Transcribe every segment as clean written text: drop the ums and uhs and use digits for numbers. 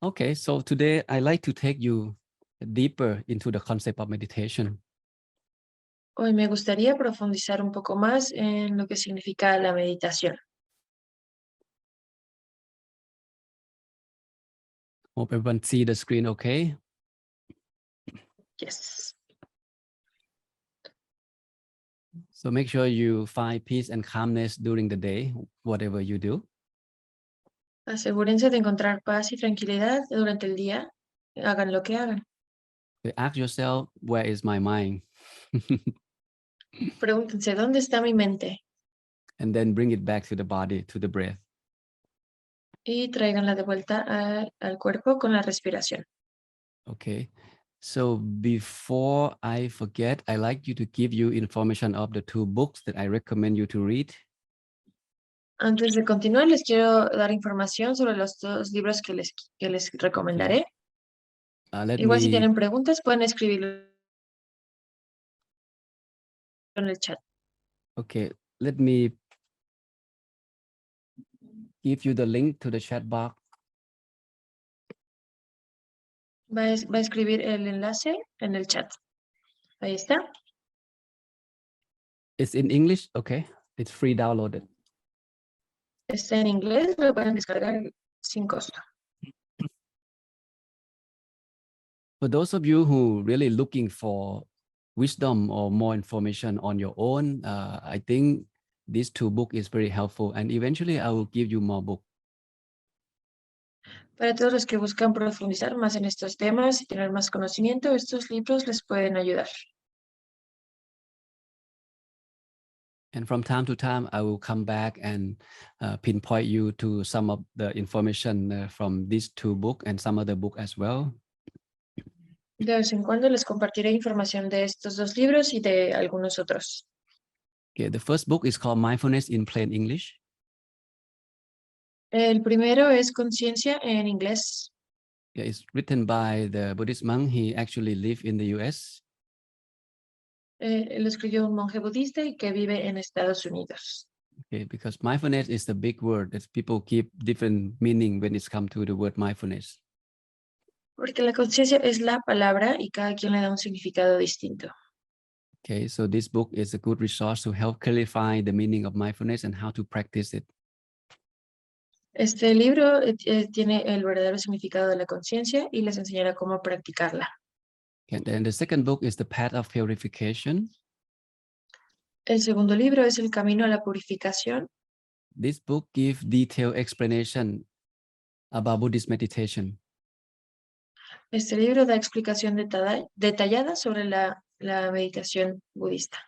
Okay, so today I like to take you deeper into the concept of meditation. Hoy me gustaría profundizar un poco más en lo que significa la meditación. Hope everyone see the screen okay. Yes. So make sure you find peace and calmness during the day, whatever you do. Asegúrense de encontrar paz y tranquilidad durante el día, hagan lo que hagan. Ask yourself, where is my mind? Pregúntense, ¿dónde está mi mente? And then bring it back to the body, to the breath. Y tráiganla de vuelta al cuerpo con la respiración. Okay. So before I forget, I like you to give you information of the two books that I recommend you to read. Antes de continuar, les quiero dar información sobre los dos libros que les recomendaré. Let Igual si me tienen preguntas, pueden escribirlo en el chat. Okay, let me give you the link to the chat box. Va a escribir el enlace en el chat. Ahí está. It's in English, okay? It's free downloaded. Está en inglés, lo pueden descargar sin costo. For those of you who really looking for wisdom or more information on your own, I think these two books is very helpful, and eventually I will give you more books. Para todos los que buscan profundizar más en estos temas y tener más conocimiento, estos libros les pueden ayudar. And from time to time, I will come back and pinpoint you to some of the information from these two books and some other book as well. De vez en cuando les compartiré información de estos dos libros y de algunos otros. Okay, the first book is called Mindfulness in Plain English. El primero es Conciencia en inglés. Yeah, it's written by the Buddhist monk. He actually lived in the US. Lo escribió un monje budista y que vive en Estados Unidos. Okay, because mindfulness is the big word that people keep different meaning when it's come to the word mindfulness. Porque la conciencia es la palabra y cada quien le da un significado distinto. Okay, so this book is a good resource to help clarify the meaning of mindfulness and how to practice it. Este libro tiene el verdadero significado de la conciencia y les enseñará cómo practicarla. And then the second book is The Path of Purification. El segundo libro es El camino a la purificación. This book gives detailed explanation about Buddhist meditation. Este libro da explicación detallada sobre la meditación budista.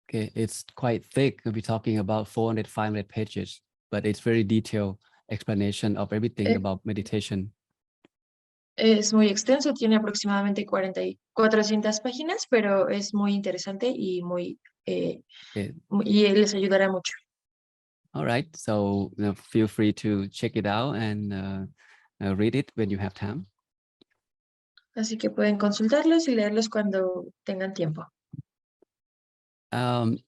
Okay, it's quite thick. We'll be talking about 400, 500 pages, but it's very detailed explanation of everything about meditation. Es muy extenso, tiene aproximadamente 400 páginas, pero es muy interesante y y les ayudará mucho. All right, so feel free to check it out and read it when you have time. Así que pueden consultarlos y leerlos cuando tengan tiempo. I'm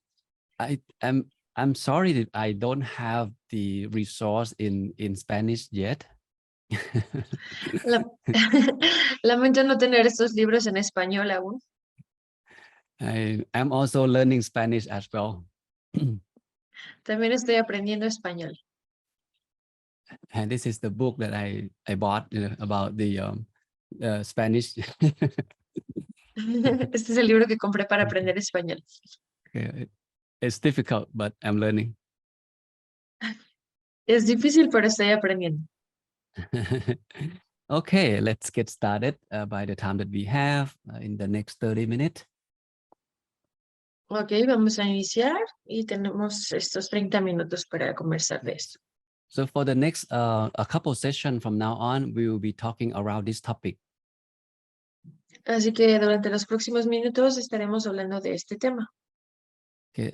sorry that I don't have the resource in Spanish yet. Lamento no tener estos libros en español aún. I'm also learning Spanish as well. También estoy aprendiendo español. And this is the book that I bought about the Spanish. Este es el libro que compré para aprender español. It's difficult, but I'm learning. Es difícil, pero estoy aprendiendo. Okay, let's get started by the time that we have in the next 30 minutes. Ok, vamos a iniciar y tenemos estos 30 minutos para conversar de esto. So for the next a couple sessions from now on, we will be talking around this topic. Así que durante los próximos minutos estaremos hablando de este tema. Okay,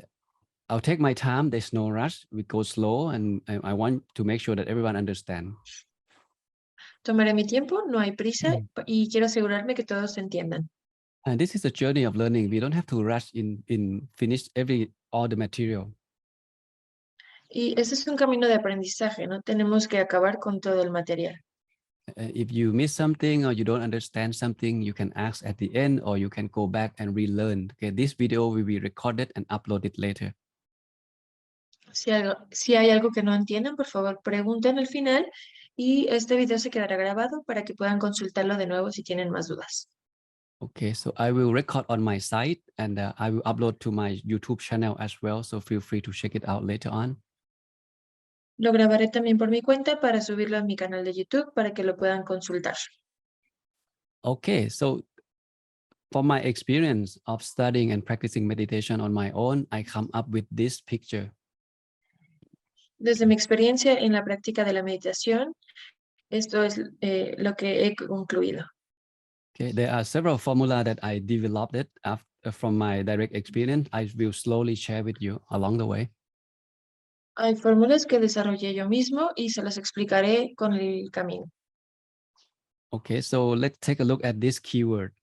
I'll take my time. There's no rush. We go slow, and I want to make sure that everyone understands. Tomaré mi tiempo, no hay prisa y quiero asegurarme que todos entiendan. And this is a journey of learning. We don't have to rush in finish all the material. Y este es un camino de aprendizaje, no tenemos que acabar con todo el material. If you miss something or you don't understand something, you can ask at the end, or you can go back and relearn. Okay, this video will be recorded and uploaded later. Si hay algo que no entiendan, por favor, pregunten al final y este video se quedará grabado para que puedan consultarlo de nuevo si tienen más dudas. Okay, so I will record on my site and I will upload to my YouTube channel as well. So feel free to check it out later on. Lo grabaré también por mi cuenta para subirlo a mi canal de YouTube para que lo puedan consultar. Okay, so for my experience of studying and practicing meditation on my own, I come up with this picture. Desde mi experiencia en la práctica de la meditación, esto es lo que he concluido. Okay, there are several formula that I developed it from my direct experience. I will slowly share with you along the way. Hay fórmulas que desarrollé yo mismo y se las explicaré con el camino. Okay, so let's take a look at this keyword.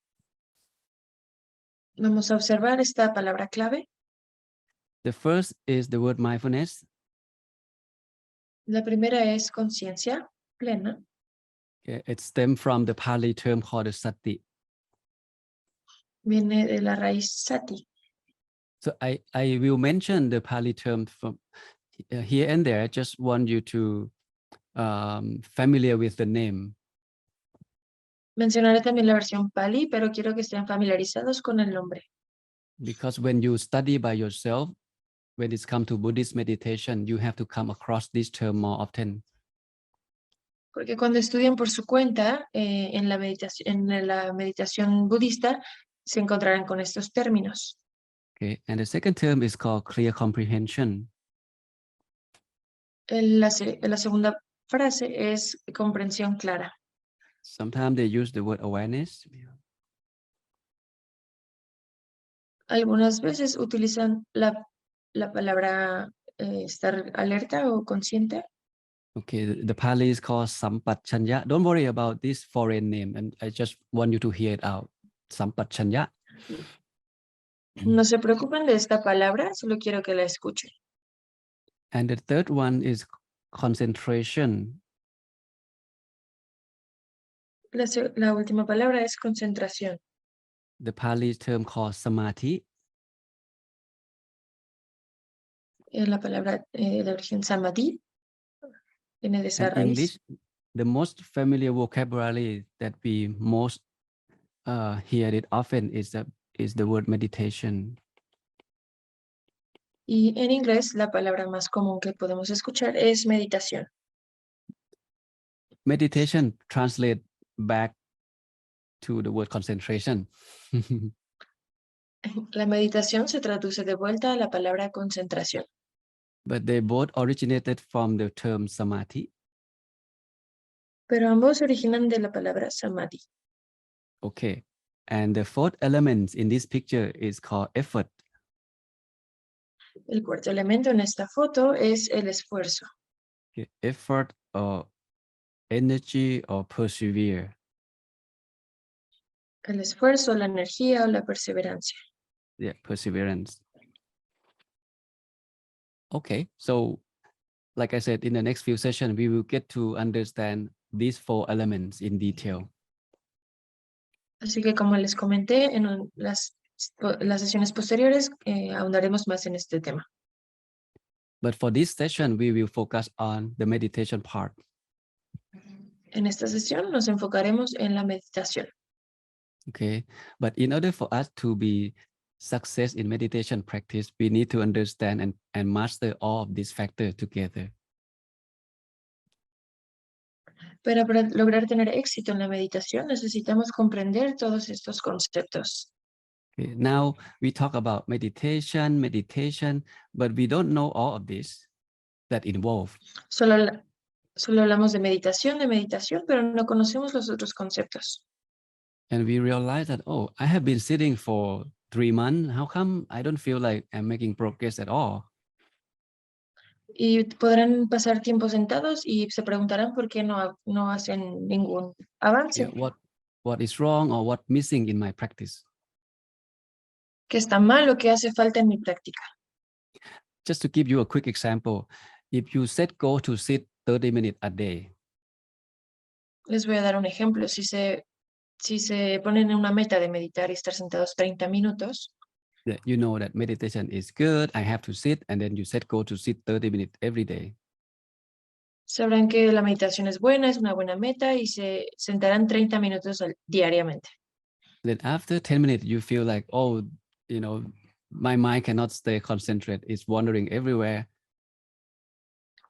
Vamos a observar esta palabra clave. The first is the word mindfulness. La primera es conciencia plena. Okay, it stems from the Pali term called the sati. Viene de la raíz sati. So I will mention the Pali term from here and there. I just want you to familiar with the name. Mencionaré también la versión Pali, pero quiero que estén familiarizados con el nombre. Because when you study by yourself, when it's come to Buddhist meditation, you have to come across this term more often. Porque cuando estudian por su cuenta en la meditación budista, se encontrarán con estos términos. Okay, and the second term is called clear comprehension. La segunda frase es comprensión clara. Sometimes they use the word awareness. Algunas veces utilizan la palabra estar alerta o consciente. Okay, the Pali is called sampachanya. Don't worry about this foreign name, and I just want you to hear it out. Sampachanya. No se preocupen de esta palabra, solo quiero que la escuchen. And the third one is concentration. La última palabra es concentración. The Pali term called samadhi. La palabra de origen samadhi viene de esa And raíz. English, the most familiar vocabulary that we most hear it often is the word meditation. Y en inglés, la palabra más común que podemos escuchar es meditación. Meditation translate back to the word concentration. La meditación se traduce de vuelta a la palabra concentración. But they both originated from the term samadhi. Pero ambos originan de la palabra samadhi. Okay. And the fourth element in this picture is called effort. El cuarto elemento en esta foto es el esfuerzo. Okay. Effort or energy or persevere. El esfuerzo, la energía o la perseverancia. Yeah, perseverance. Okay, so like I said, in the next few sessions, we will get to understand these four elements in detail. Así que como les comenté en las sesiones posteriores, ahondaremos más en este tema. But for this session, we will focus on the meditation part. En esta sesión nos enfocaremos en la meditación. Okay, but in order for us to be success in meditation practice, we need to understand and master all of these factors together. Pero para lograr tener éxito en la meditación necesitamos comprender todos estos conceptos. Okay, now we talk about meditation, but we don't know all of this that involved. Solo hablamos de meditación, pero no conocemos los otros conceptos. And we realize that, oh, I have been sitting for 3 months. How come I don't feel like I'm making progress at all? Y podrán pasar tiempo sentados y se preguntarán por qué no hacen ningún avance. Yeah, what is wrong or what missing in my practice? ¿Qué está mal o qué hace falta en mi práctica? Just to give you a quick example, if you set goal to sit 30 minutes a day, Les voy a dar un ejemplo. Si se ponen en una meta de meditar y estar sentados 30 minutos, that you know that meditation is good. I have to sit, and then you set goal to sit 30 minutes every day. sabrán que la meditación es buena, es una buena meta y se sentarán 30 minutos diariamente. Then after 10 minutes, you feel like, oh, you know, my mind cannot stay concentrated. It's wandering everywhere.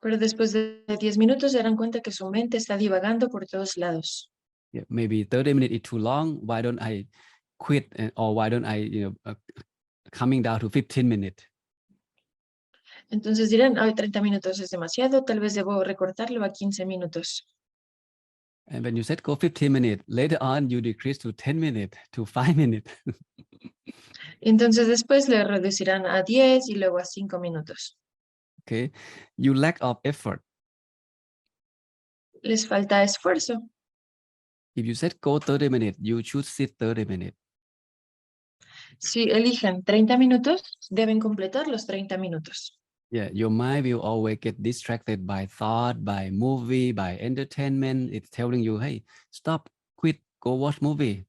Pero después de 10 minutos se darán cuenta que su mente está divagando por todos lados. Yeah, maybe 30 minutes is too long. Why don't I quit? Or why don't I, coming down to 15 minutes? Entonces dirán, ay, 30 minutos es demasiado, tal vez debo recortarlo a 15 minutos. And when you set go 15 minutes, later on you decrease to 10 minutes, to 5 minutes. Entonces después le reducirán a 10 y luego a 5 minutos. Okay, you lack of effort. Les falta esfuerzo. If you set go 30 minutes, you should sit 30 minutes. Si eligen 30 minutos, deben completar los 30 minutos. Yeah, your mind will always get distracted by thought, by movie, by entertainment. It's telling you, hey, stop, quit, go watch movie.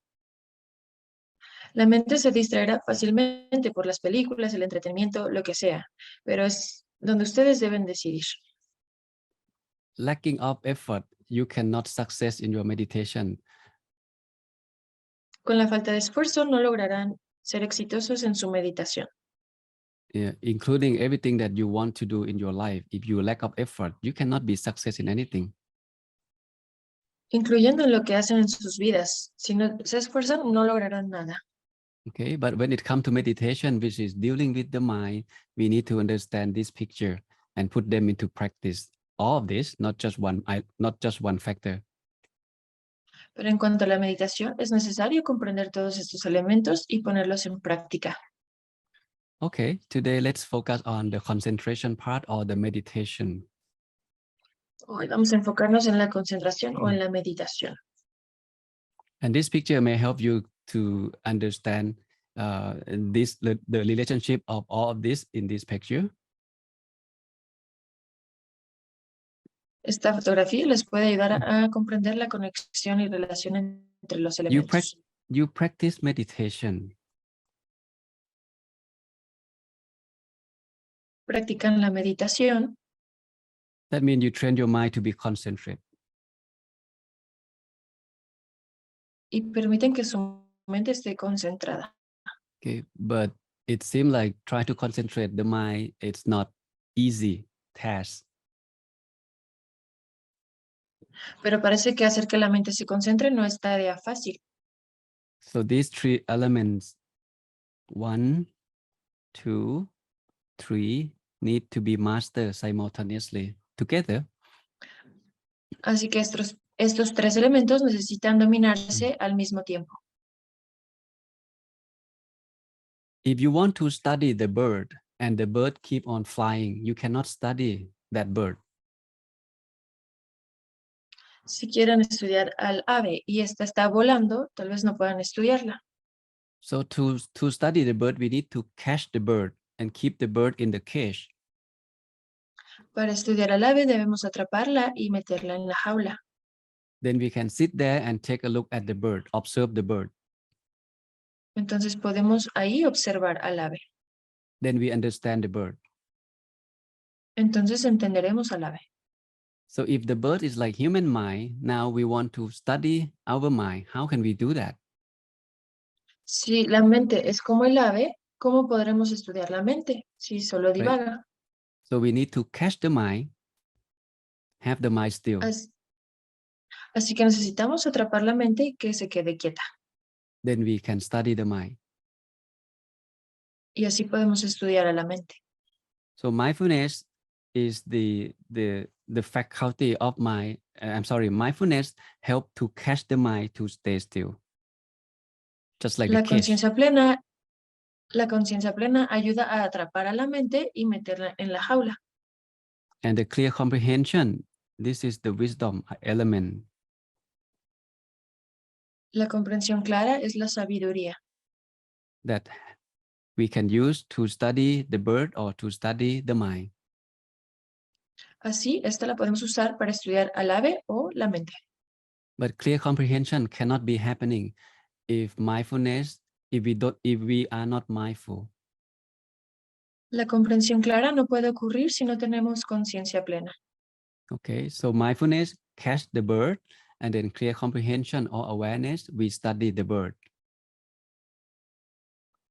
La mente se distraerá fácilmente por las películas, el entretenimiento, lo que sea, pero es donde ustedes deben decidir. Lacking of effort, you cannot success in your meditation. Con la falta de esfuerzo no lograrán ser exitosos en su meditación. Yeah, including everything that you want to do in your life. If you lack of effort, you cannot be success in anything. Incluyendo en lo que hacen en sus vidas. Si no se esfuerzan, no lograrán nada. Okay, but when it comes to meditation, which is dealing with the mind, we need to understand this picture and put them into practice. All of this, not just one factor. Pero en cuanto a la meditación, es necesario comprender todos estos elementos y ponerlos en práctica. Okay, today let's focus on the concentration part or the meditation. Hoy vamos a enfocarnos en la concentración o en la meditación. And this picture may help you to understand the relationship of all of this in this picture. Esta fotografía les puede ayudar a comprender la conexión y relación entre los elementos. You practice meditation. Practican la meditación. That means you train your mind to be concentrated. Y permiten que su mente esté concentrada. Okay, but it seems like try to concentrate the mind. It's not easy task. Pero parece que hacer que la mente se concentre no es tarea fácil. So these three elements, 1, 2, 3, need to be mastered simultaneously together. Así que estos tres elementos necesitan dominarse al mismo tiempo. If you want to study the bird and the bird keep on flying, you cannot study that bird. Si quieren estudiar al ave y esta está volando, tal vez no puedan estudiarla. So to study the bird, we need to catch the bird and keep the bird in the cage. Para estudiar al ave debemos atraparla y meterla en la jaula. Then we can sit there and take a look at the bird, observe the bird. Entonces podemos ahí observar al ave. Then we understand the bird. Entonces entenderemos al ave. So if the bird is like human mind, now we want to study our mind. How can we do that? Si la mente es como el ave, ¿cómo podremos estudiar la mente si solo Right? divaga? So we need to catch the mind, have the mind still. Así que necesitamos atrapar la mente y que se quede quieta. Then we can study the mind. Y así podemos estudiar a la mente. So mindfulness is the faculty of mind. Mindfulness help to catch the mind to stay still. Just like La the cage. conciencia plena ayuda a atrapar a la mente y meterla en la jaula. And the clear comprehension, this is the wisdom element. La comprensión clara es la sabiduría. That we can use to study the bird or to study the mind. Así, esta la podemos usar para estudiar al ave o la mente. But clear comprehension cannot be happening if we are not mindful. La comprensión clara no puede ocurrir si no tenemos conciencia plena. Okay, so mindfulness catch the bird, and then clear comprehension or awareness, we study the bird.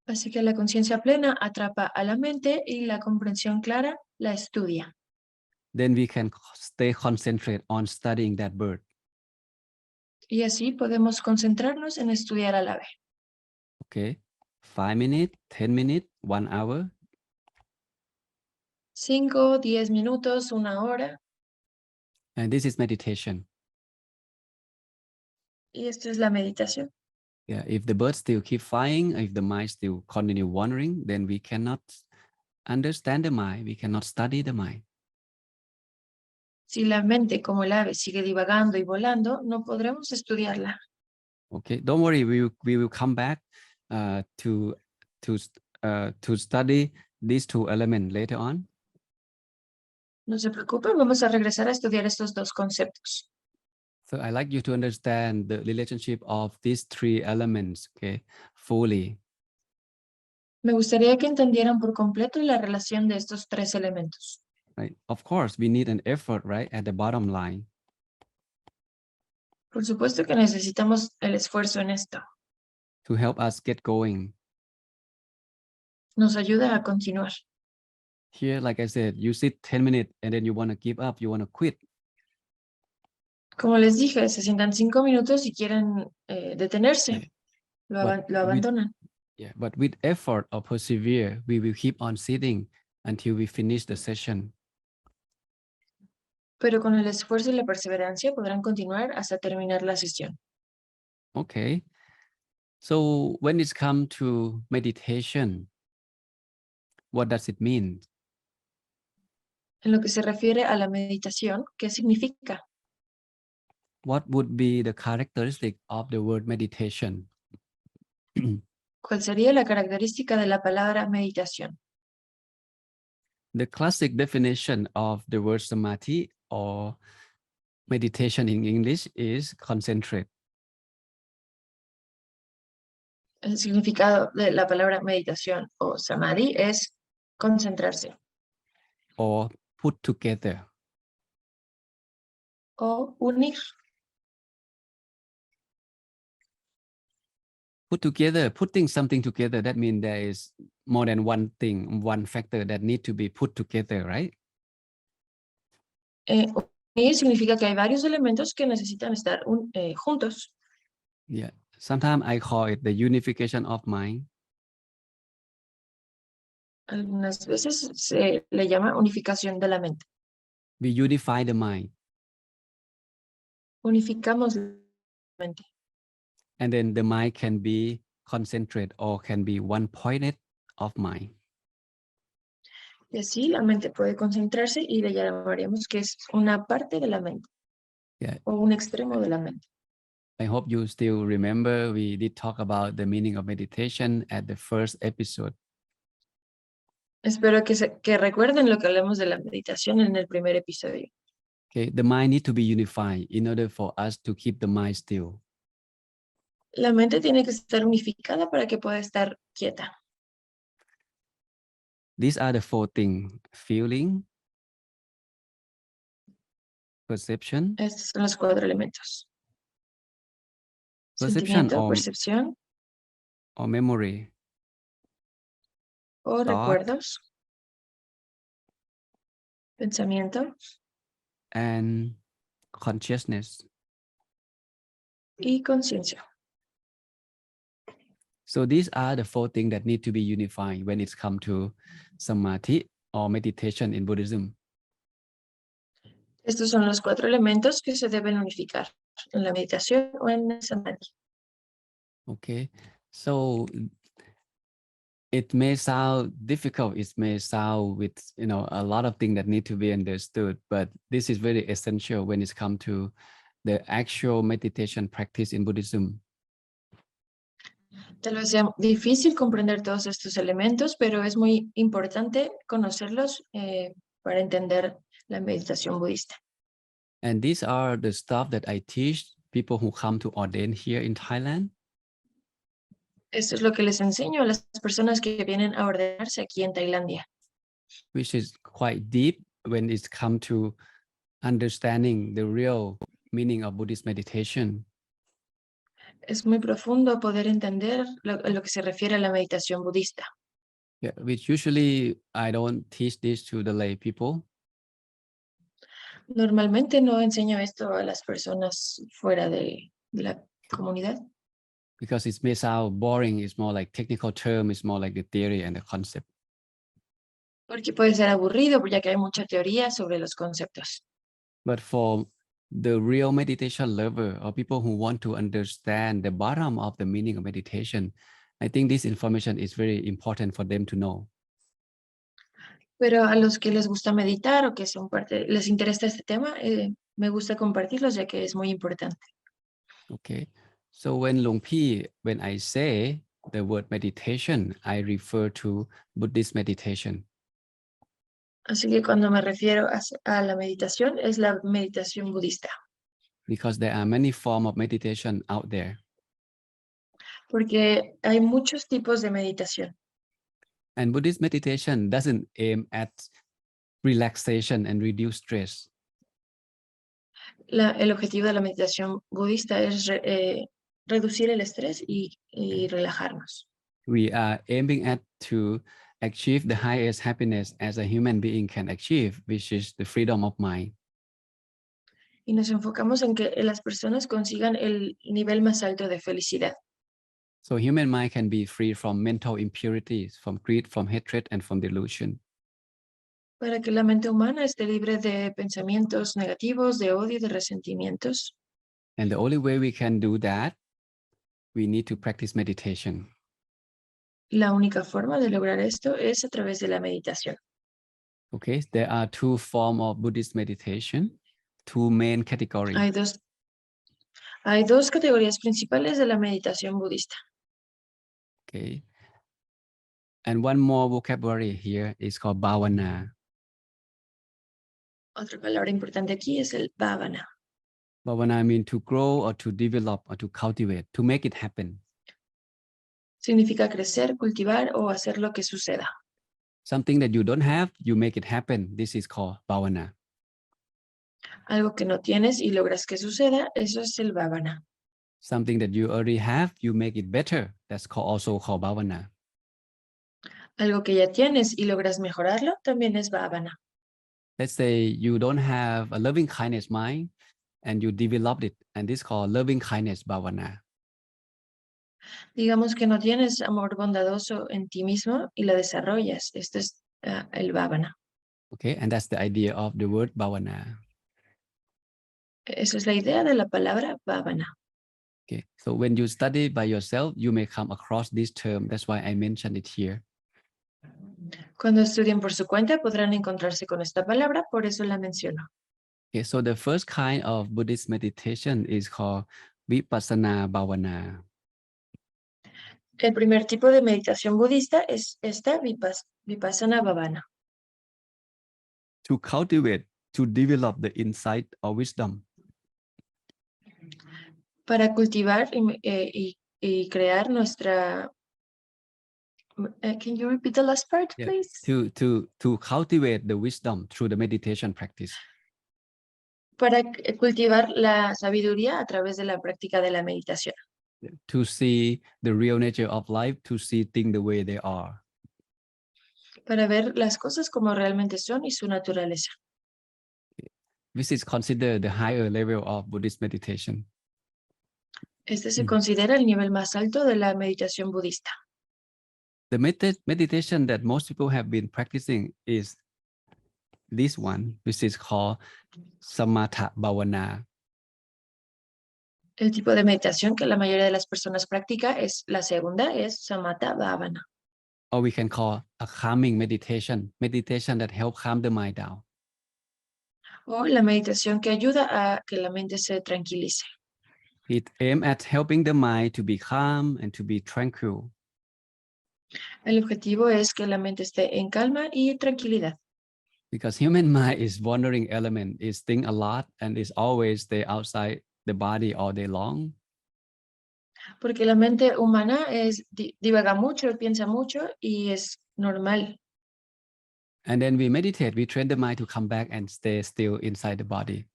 Así que la conciencia plena atrapa a la mente y la comprensión clara la estudia. Then we can stay concentrated on studying that bird. Y así podemos concentrarnos en estudiar al ave. Okay, 5 minutes, 10 minutes, 1 hour. 5, 10 minutos, 1 hora. And this is meditation. Y esto es la meditación. Yeah, if the birds still keep flying, if the mind still continue wandering, then we cannot understand the mind, we cannot study the mind. Si la mente como el ave sigue divagando y volando, no podremos estudiarla. Okay, don't worry, we will come back to study these two elements later on. No se preocupen, vamos a regresar a estudiar estos dos conceptos. So I like you to understand the relationship of these three elements, okay, fully. Me gustaría que entendieran por completo la relación de estos tres elementos. Right? Of course, we need an effort, right, at the bottom line. Por supuesto que necesitamos el esfuerzo en esto. To help us get going. Nos ayuda a continuar. Here, like I said, you sit 10 minutes and then you want to give up, you want to quit. Como les dije, se sientan 5 minutos y quieren detenerse. Yeah. Lo abandonan. But with effort or persevere, we will keep on sitting until we finish the session. Pero con el esfuerzo y la perseverancia podrán continuar hasta terminar la sesión. Okay. So when it's come to meditation, what does it mean? En lo que se refiere a la meditación, ¿qué significa? What would be the characteristic of the word meditation? ¿Cuál sería la característica de la palabra meditación? The classic definition of the word samadhi or meditation in English is concentrate. El significado de la palabra meditación o samadhi es concentrarse. Or put together. O unir. Put together, putting something together, that means there is more than one thing, one factor that need to be put together, right? Unir significa que hay varios elementos que necesitan estar juntos. Yeah, sometimes I call it the unification of mind. Algunas veces se le llama unificación de la mente. We unify the mind. Unificamos la mente. And then the mind can be concentrate or can be one pointed of mind. Y así la mente puede concentrarse y le llamaríamos que es una parte de la mente. Yeah. O un extremo de la mente. I hope you still remember we did talk about the meaning of meditation at the first episode. Espero que recuerden lo que hablamos de la meditación en el primer episodio. Okay, the mind needs to be unified in order for us to keep the mind still. La mente tiene que estar unificada para que pueda estar quieta. These are the four things: feeling, perception. Estos son los 4 elementos. Perception Sentimiento, percepción or memory. o Thought, recuerdos. Pensamiento and consciousness. y conciencia. So these are the four things that need to be unified when it's come to samadhi or meditation in Buddhism. Estos son los 4 elementos que se deben unificar en la meditación o en el samadhi. Okay, so it may sound difficult, it may sound with a lot of things that need to be understood, but this is very essential when it's come to the actual meditation practice in Buddhism. Tal vez sea difícil comprender todos estos elementos, pero es muy importante conocerlos para entender la meditación budista. And these are the stuff that I teach people who come to ordain here in Thailand. Esto es lo que les enseño a las personas que vienen a ordenarse aquí en Tailandia. Which is quite deep when it's come to understanding the real meaning of Buddhist meditation. Es muy profundo poder entender lo que se refiere a la meditación budista. Yeah, which usually I don't teach this to the lay people. Normalmente no enseño esto a las personas fuera de la comunidad. Because it may sound boring, it's more like technical term, it's more like the theory and the concept. Porque puede ser aburrido, ya que hay mucha teoría sobre los conceptos. But for the real meditation lover or people who want to understand the bottom of the meaning of meditation, I think this information is very important for them to know. Pero a los que les gusta meditar o que son parte, les interesa este tema, me gusta compartirlos ya que es muy importante. Okay, so when I say the word meditation, I refer to Buddhist meditation. Así que cuando me refiero a la meditación, es la meditación budista. Because there are many forms of meditation out there. Porque hay muchos tipos de meditación. And Buddhist meditation doesn't aim at relaxation and reduce stress. El objetivo de la meditación budista es reducir el estrés y relajarnos. We are aiming at to achieve the highest happiness as a human being can achieve, which is the freedom of mind. Y nos enfocamos en que las personas consigan el nivel más alto de felicidad. So human mind can be free from mental impurities, from greed, from hatred, and from delusion. Para que la mente humana esté libre de pensamientos negativos, de odio, de resentimientos. And the only way we can do that, we need to practice meditation. La única forma de lograr esto es a través de la meditación. Okay, there are two forms of Buddhist meditation, two main categories. Hay dos categorías principales de la meditación budista. Okay. And one more vocabulary here is called bhavana. Otra palabra importante aquí es el bhavana. Bhavana means to grow or to develop or to cultivate, to make it happen. Significa crecer, cultivar o hacer lo que suceda. Something that you don't have, you make it happen. This is called bhavana. Algo que no tienes y logras que suceda, eso es el bhavana. Something that you already have, you make it better. That's also called bhavana. Algo que ya tienes y logras mejorarlo, también es bhavana. Let's say you don't have a loving kindness mind and you developed it, and this is called loving kindness bhavana. Digamos que no tienes amor bondadoso en ti mismo y lo desarrollas. Esto es el bhavana. Okay, and that's the idea of the word bhavana. Esa es la idea de la palabra bhavana. Okay, so when you study by yourself, you may come across this term. That's why I mentioned it here. Cuando estudien por su cuenta podrán encontrarse con esta palabra, por eso la menciono. Okay, so the first kind of Buddhist meditation is called vipassana bhavana. El primer tipo de meditación budista es esta vipassana bhavana. To cultivate, to develop the insight or wisdom. Para cultivar y crear nuestra... can you repeat the last part, please? To cultivate the wisdom through the meditation practice. Para cultivar la sabiduría a través de la práctica de la meditación. To see the real nature of life, to see things the way they are. Para ver las cosas como realmente son y su naturaleza. This is considered the higher level of Buddhist meditation. Este se considera el nivel más alto de la meditación budista. The meditation that most people have been practicing is this one, which is called samatha bhavana. El tipo de meditación que la mayoría de las personas practica es la segunda, es samatha bhavana. Or we can call a calming meditation, meditation that helps calm the mind down. O la meditación que ayuda a que la mente se tranquilice. It aims at helping the mind to be calm and to be tranquil. El objetivo es que la mente esté en calma y tranquilidad. Because human mind is wandering element, is think a lot and is always stay outside the body all day long. Porque la mente humana divaga mucho, piensa mucho y es normal. And then we meditate, we train the mind to come back and stay still inside the body.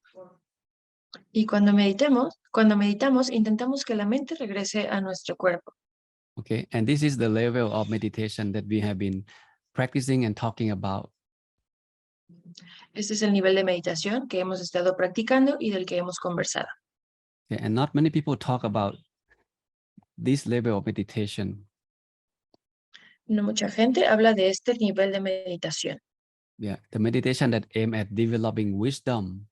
Y cuando meditamos, intentamos que la mente regrese a nuestro cuerpo. Okay, and this is the level of meditation that we have been practicing and talking about. Este es el nivel de meditación que hemos estado practicando y del que hemos conversado. Okay, and not many people talk about this level of meditation. No mucha gente habla de este nivel de meditación. Yeah, the meditation that aim at developing wisdom.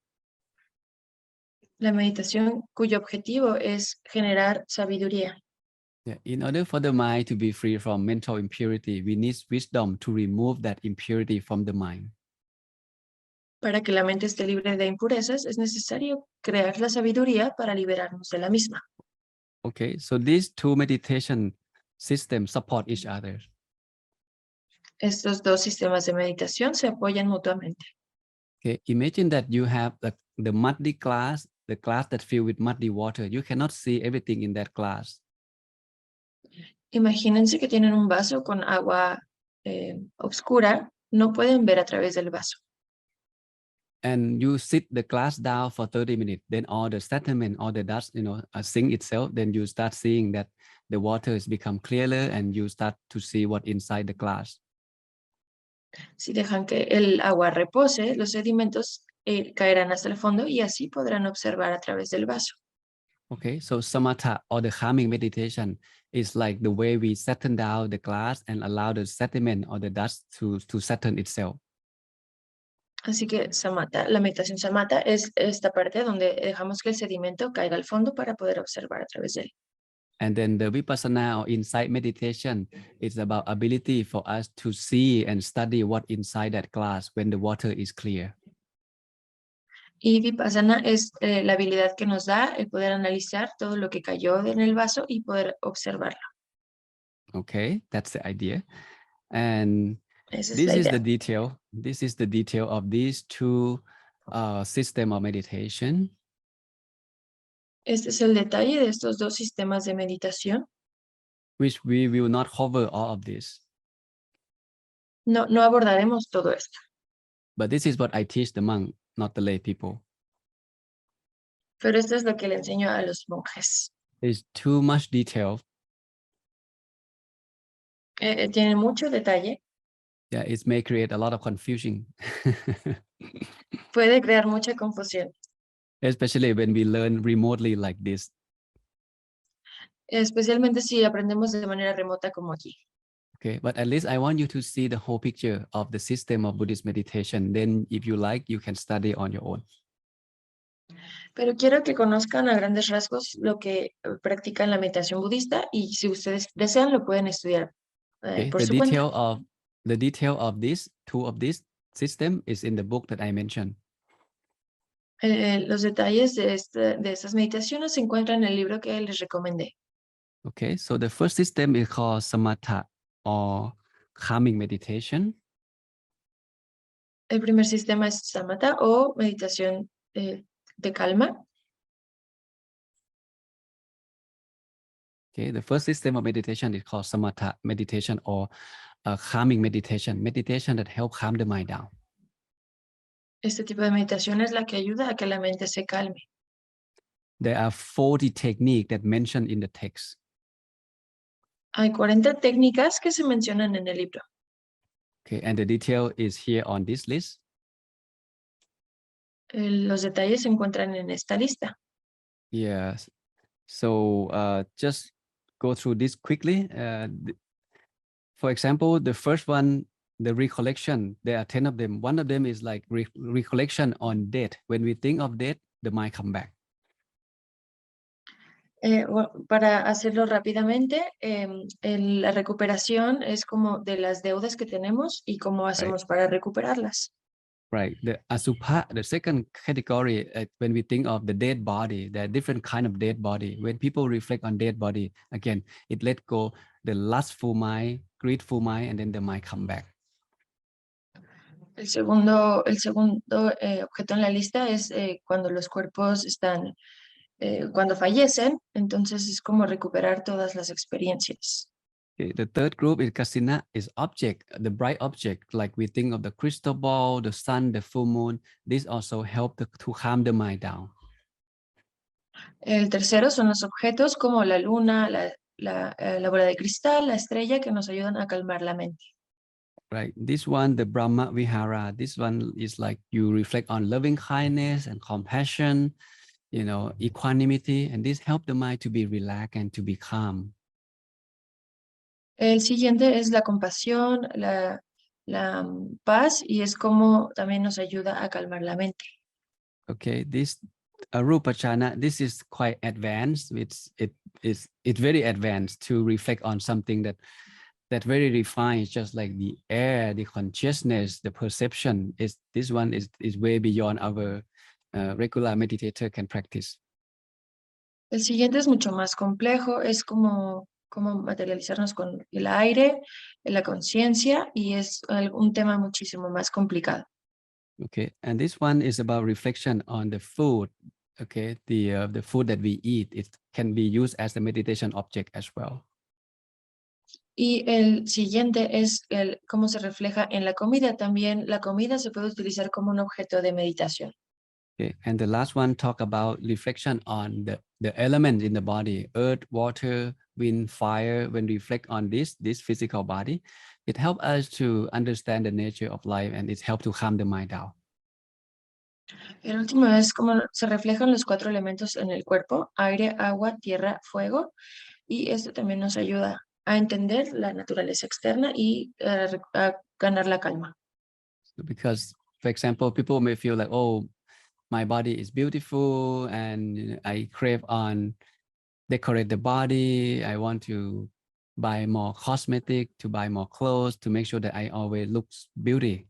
La meditación cuyo objetivo es generar sabiduría. Yeah, in order for the mind to be free from mental impurity, we need wisdom to remove that impurity from the mind. Para que la mente esté libre de impurezas, es necesario crear la sabiduría para liberarnos de la misma. Okay, so these two meditation systems support each other. Estos dos sistemas de meditación se apoyan mutuamente. Okay, imagine that you have the muddy glass, the glass that filled with muddy water. You cannot see everything in that glass. Imagínense que tienen un vaso con agua oscura, no pueden ver a través del vaso. And you sit the glass down for 30 minutes, then all the sediment, all the dust, sink itself, then you start seeing that the water has become clearer and you start to see what inside the glass. Si dejan que el agua repose, los sedimentos caerán hasta el fondo y así podrán observar a través del vaso. Okay, so samatha or the calming meditation is like the way we settle down the glass and allow the sediment or the dust to settle itself. Así que samatha, la meditación samatha es esta parte donde dejamos que el sedimento caiga al fondo para poder observar a través de él. And then the vipassana or insight meditation is about ability for us to see and study what inside that glass when the water is clear. Y vipassana es la habilidad que nos da el poder analizar todo lo que cayó en el vaso y poder observarlo. Okay, that's the idea. And Esa es this la is idea. the detail. This is the detail of these two system of meditation. Este es el detalle de estos dos sistemas de meditación. Which we will not cover all of this. No abordaremos todo esto. But this is what I teach the monk, not the lay people. Pero esto es lo que le enseño a los monjes. It's too much detail. Tiene mucho detalle. Yeah, it may create a lot of confusion. Puede crear mucha confusión. Especially when we learn remotely like this. Especialmente si aprendemos de manera remota como aquí. Okay, but at least I want you to see the whole picture of the system of Buddhist meditation. Then if you like, you can study on your own. Pero quiero que conozcan a grandes rasgos lo que practican la meditación budista y si ustedes desean lo pueden estudiar Okay, por the su cuenta. detail of this two of this system is in the book that I mentioned. Los detalles de estas meditaciones se encuentran en el libro que les recomendé. Okay, so the first system is called samatha or calming meditation. El primer sistema es samatha o meditación de calma. Okay, the first system of meditation is called samatha meditation or calming meditation, meditation that help calm the mind down. Este tipo de meditación es la que ayuda a que la mente se calme. There are 40 techniques that mentioned in the text. Hay 40 técnicas que se mencionan en el libro. Okay, and the detail is here on this list. Los detalles se encuentran en esta lista. Yes. So just go through this quickly. For example, the first one, the recollection, there are 10 of them. One of them is like recollection on death. When we think of death, the mind come back. Para hacerlo rápidamente, la recuperación es como de las deudas que tenemos y cómo hacemos para recuperarlas. Right. The asubha, the second category, when we think of the dead body, there are different kind of dead body. When people reflect on dead body, again, it let go the lustful mind, greedful mind, and then the mind come back. El segundo objeto en la lista es cuando los cuerpos están cuando fallecen, entonces es como recuperar todas las experiencias. Okay, the third group is kasina, is object, the bright object, like we think of the crystal ball, the sun, the full moon. These also help to calm the mind down. El tercero son los objetos como la luna, la bola de cristal, la estrella, que nos ayudan a calmar la mente. Right. This one, the Brahma Vihara, this one is like you reflect on loving kindness and compassion, equanimity, and this help the mind to be relaxed and to be calm. El siguiente es la compasión, paz, y es como también nos ayuda a calmar la mente. Okay, this Arupachana, this is quite advanced. It's very advanced to reflect on something that very refined, just like the air, the consciousness, the perception. This one is way beyond our regular meditator can practice. El siguiente es mucho más complejo, es como materializarnos con el aire, la conciencia, y es un tema muchísimo más complicado. Okay, and this one is about reflection on the food. Okay, the food that we eat, it can be used as a meditation object as well. Y el siguiente es cómo se refleja en la comida. También la comida se puede utilizar como un objeto de meditación. Okay, and the last one talk about reflection on the elements in the body, earth, water, wind, fire. When we reflect on this physical body, it helps us to understand the nature of life, and it helps to calm the mind down. El último es cómo se reflejan los 4 elementos en el cuerpo: aire, agua, tierra, fuego. Y esto también nos ayuda a entender la naturaleza externa y a ganar la calma. Because, for example, people may feel like, oh, my body is beautiful and I crave on decorate the body. I want to buy more cosmetic, to buy more clothes, to make sure that I always looks beauty.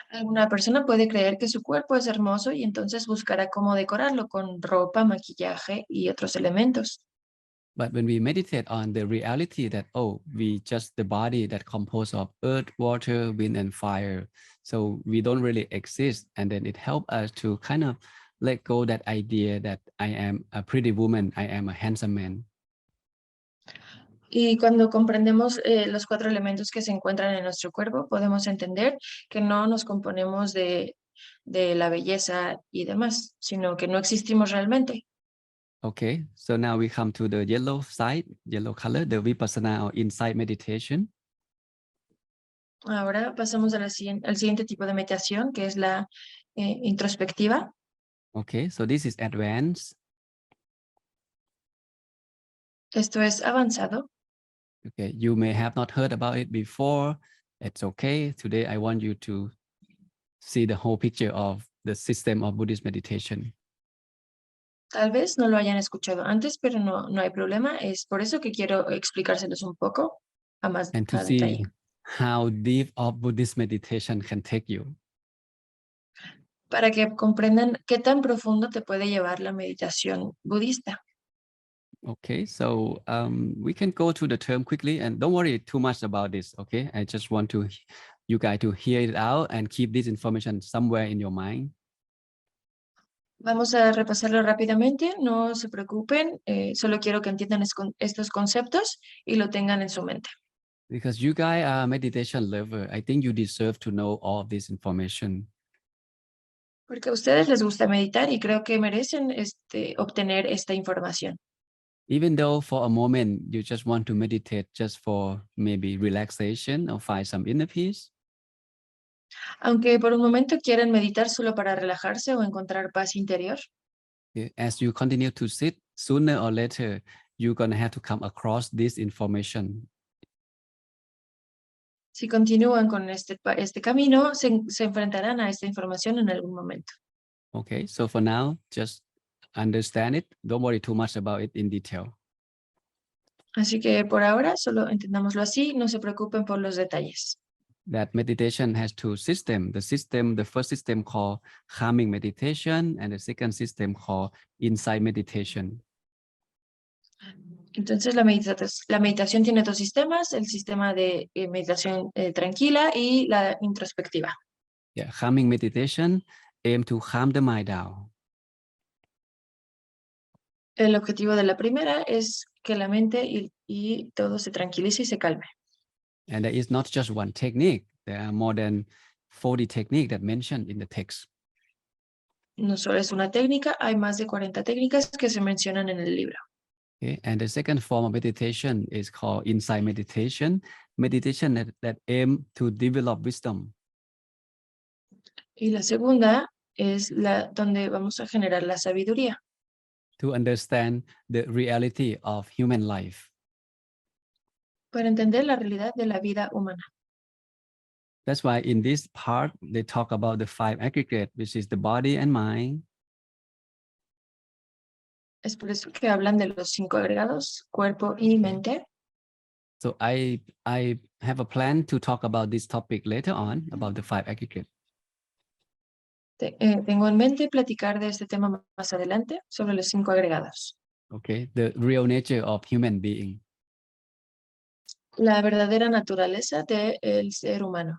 Alguna persona puede creer que su cuerpo es hermoso y entonces buscará cómo decorarlo con ropa, maquillaje y otros elementos. But when we meditate on the reality that, oh, we just the body that composed of earth, water, wind, and fire. So we don't really exist. And then it helps us to kind of let go that idea that I am a pretty woman, I am a handsome man. Y cuando comprendemos los 4 elementos que se encuentran en nuestro cuerpo, podemos entender que no nos componemos de la belleza y demás, sino que no existimos realmente. Okay, so now we come to the yellow side, yellow color, the vipassana or insight meditation. Ahora pasamos al siguiente tipo de meditación, que es la introspectiva. Okay, so this is advanced. Esto es avanzado. Okay, you may have not heard about it before. It's okay. Today, I want you to see the whole picture of the system of Buddhist meditation. Tal vez no lo hayan escuchado antes, pero no hay problema. Es por eso que quiero explicárselos un poco a más And to detalle. see how deep of Buddhist meditation can take you. Para que comprendan qué tan profundo te puede llevar la meditación budista. Okay, so we can go to the term quickly and don't worry too much about this, okay? I just want you guys to hear it out and keep this information somewhere in your mind. Vamos a repasarlo rápidamente, no se preocupen, solo quiero que entiendan estos conceptos y lo tengan en su mente. Because you guys are meditation lover, I think you deserve to know all of this information. Porque a ustedes les gusta meditar y creo que merecen obtener esta información. Even though for a moment you just want to meditate just for maybe relaxation or find some inner peace. Aunque por un momento quieran meditar solo para relajarse o encontrar paz interior. As you continue to sit, sooner or later, you're going to have to come across this information. Si continúan con este camino, se enfrentarán a esta información en algún momento. Okay, so for now, just understand it. Don't worry too much about it in detail. Así que por ahora, solo entendámoslo así, no se preocupen por los detalles. That meditation has 2 systems. The first system called calming meditation, and the second system called insight meditation. Entonces, la meditación tiene 2 sistemas, el sistema de meditación tranquila y la introspectiva. Yeah, calming meditation aim to calm the mind down. El objetivo de la primera es que la mente y todo se tranquilice y se calme. And there is not just one technique. There are more than 40 techniques that mentioned in the text. No solo es una técnica, hay más de 40 técnicas que se mencionan en el libro. Okay? And the second form of meditation is called insight meditation, meditation that aim to develop wisdom. Y la segunda es la donde vamos a generar la sabiduría, To understand the reality of human life. para entender la realidad de la vida humana. That's why in this part, they talk about the 5 aggregate, which is the body and mind, Es por eso que hablan de los 5 agregados, cuerpo y mente. so I have a plan to talk about this topic later on, about the 5 aggregate. Tengo en mente platicar de este tema más adelante sobre los 5 agregados. Okay, the real nature of human being. La verdadera naturaleza del ser humano.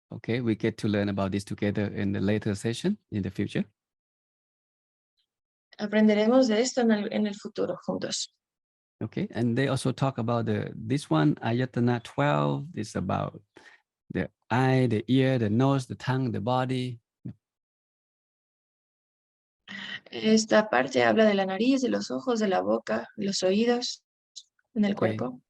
Okay, we get to learn about this together in the later session in the future. Aprenderemos de esto en el futuro juntos. Okay, and they also talk about this one, Ayatana 12, is about the eye, the ear, the nose, the tongue, the body. Esta parte habla de la nariz, de los ojos, de la boca, de los oídos, en el Okay. cuerpo.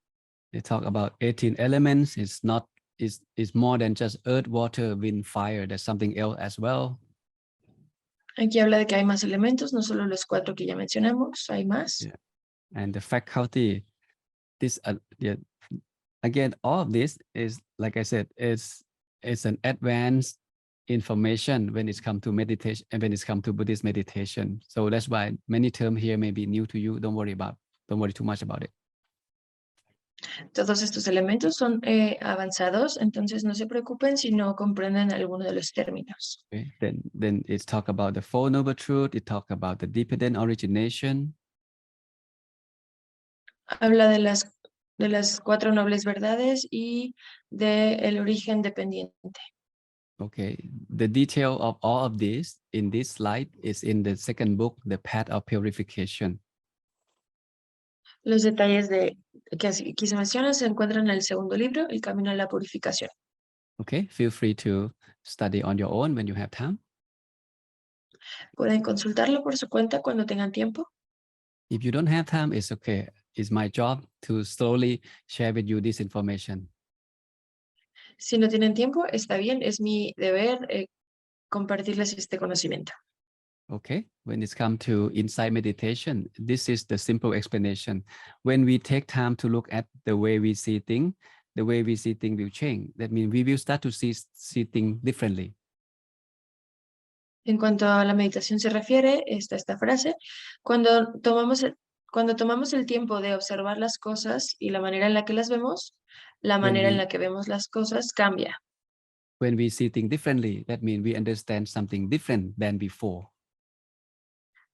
They talk about 18 elements. It's not, it's more than just earth, water, wind, fire. There's something else as well. Aquí habla de que hay más elementos, no solo los 4 que ya mencionamos, hay más. Yeah. And the faculty, this, yeah, again, all of this is, like I said, it's an advanced information when it's come to meditation and when it's come to Buddhist meditation. So that's why many terms here may be new to you. Don't worry too much about it. Todos estos elementos son avanzados, entonces no se preocupen si no comprenden alguno de los términos. Okay. Then it's talk about the Four Noble Truths. It talk about the dependent origination. Habla de las 4 nobles verdades y del origen dependiente. Okay, the detail of all of this in this slide is in the second book, The Path of Purification. Los detalles que aquí se mencionan se encuentran en el segundo libro, El Camino a la Purificación. Okay, feel free to study on your own when you have time. Pueden consultarlo por su cuenta cuando tengan tiempo. If you don't have time, it's okay. It's my job to slowly share with you this information. Si no tienen tiempo, está bien, es mi deber compartirles este conocimiento. Okay, when it's come to insight meditation, this is the simple explanation. When we take time to look at the way we see things, the way we see things will change. That means we will start to see things differently. En cuanto a la meditación se refiere, esta frase, cuando tomamos el tiempo de observar las cosas y la manera en la que las vemos, la manera en la que vemos las cosas cambia. When we see things differently, that means we understand something different than before.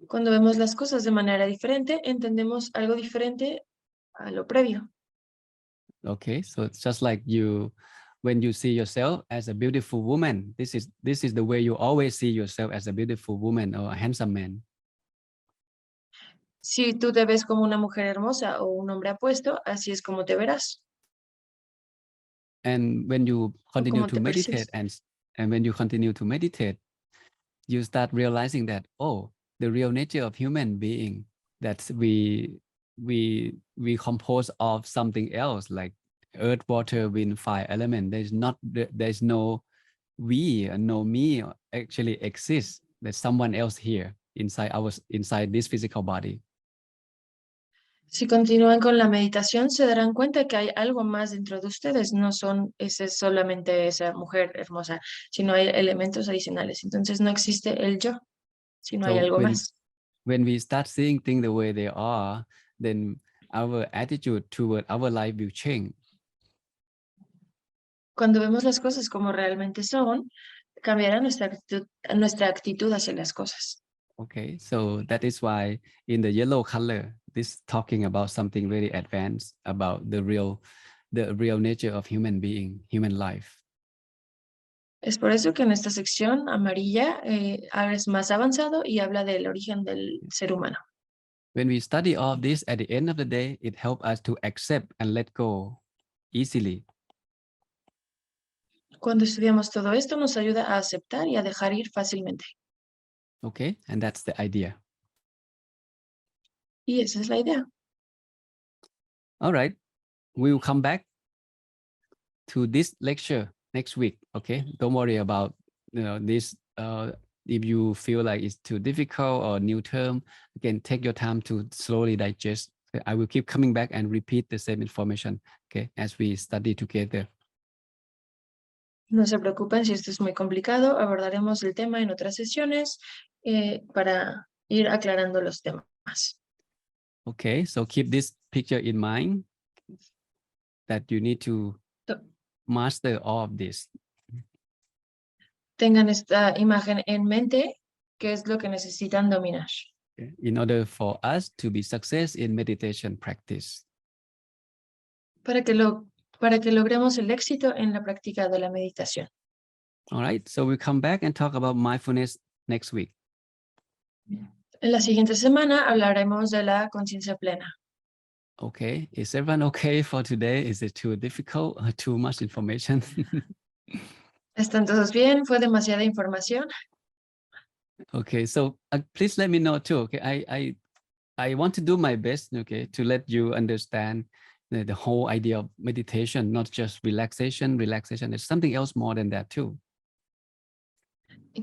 Cuando vemos las cosas de manera diferente, entendemos algo diferente a lo previo. Okay, so it's just like when you see yourself as a beautiful woman, this is the way you always see yourself, as a beautiful woman or a handsome man. Si tú te ves como una mujer hermosa o un hombre apuesto, así es como te verás. And when you continue Como to te meditate percibes. and when you continue to meditate, you start realizing that, oh, the real nature of human being, that we compose of something else, like earth, water, wind, fire element. There's no we and no me actually exists. There's someone else here inside this physical body. Si continúan con la meditación, se darán cuenta que hay algo más dentro de ustedes. No son solamente esa mujer hermosa, sino hay elementos adicionales. Entonces no existe el yo, sino hay So algo más. when we start seeing things the way they are, then our attitude toward our life will change. Cuando vemos las cosas como realmente son, cambiará nuestra actitud hacia las cosas. Okay, so that is why in the yellow color, this talking about something very advanced, about the real nature of human being, human life. Es por eso que en esta sección amarilla es más avanzado y habla del origen del ser humano. When we study all of this, at the end of the day, it helps us to accept and let go easily. Cuando estudiamos todo esto, nos ayuda a aceptar y a dejar ir fácilmente. Okay, and that's the idea. Y esa es la idea. All right, we will come back to this lecture next week. Okay, don't worry about this. If you feel like it's too difficult or new term, again, take your time to slowly digest. I will keep coming back and repeat the same information, okay, as we study together. No se preocupen si esto es muy complicado, abordaremos el tema en otras sesiones para ir aclarando los temas. Okay, so keep this picture in mind that you need to master all of this. Tengan esta imagen en mente, que es lo que necesitan dominar. In order for us to be success in meditation practice. Para que logremos el éxito en la práctica de la meditación. All right, so we'll come back and talk about mindfulness next week. En la siguiente semana hablaremos de la conciencia plena. Okay, is everyone okay for today? Is it too difficult or too much information? ¿Están todos bien? ¿Fue demasiada información? Okay, so please let me know too. Okay, I want to do my best. Okay, to let you understand the whole idea of meditation, not just relaxation. Relaxation is something else more than that too.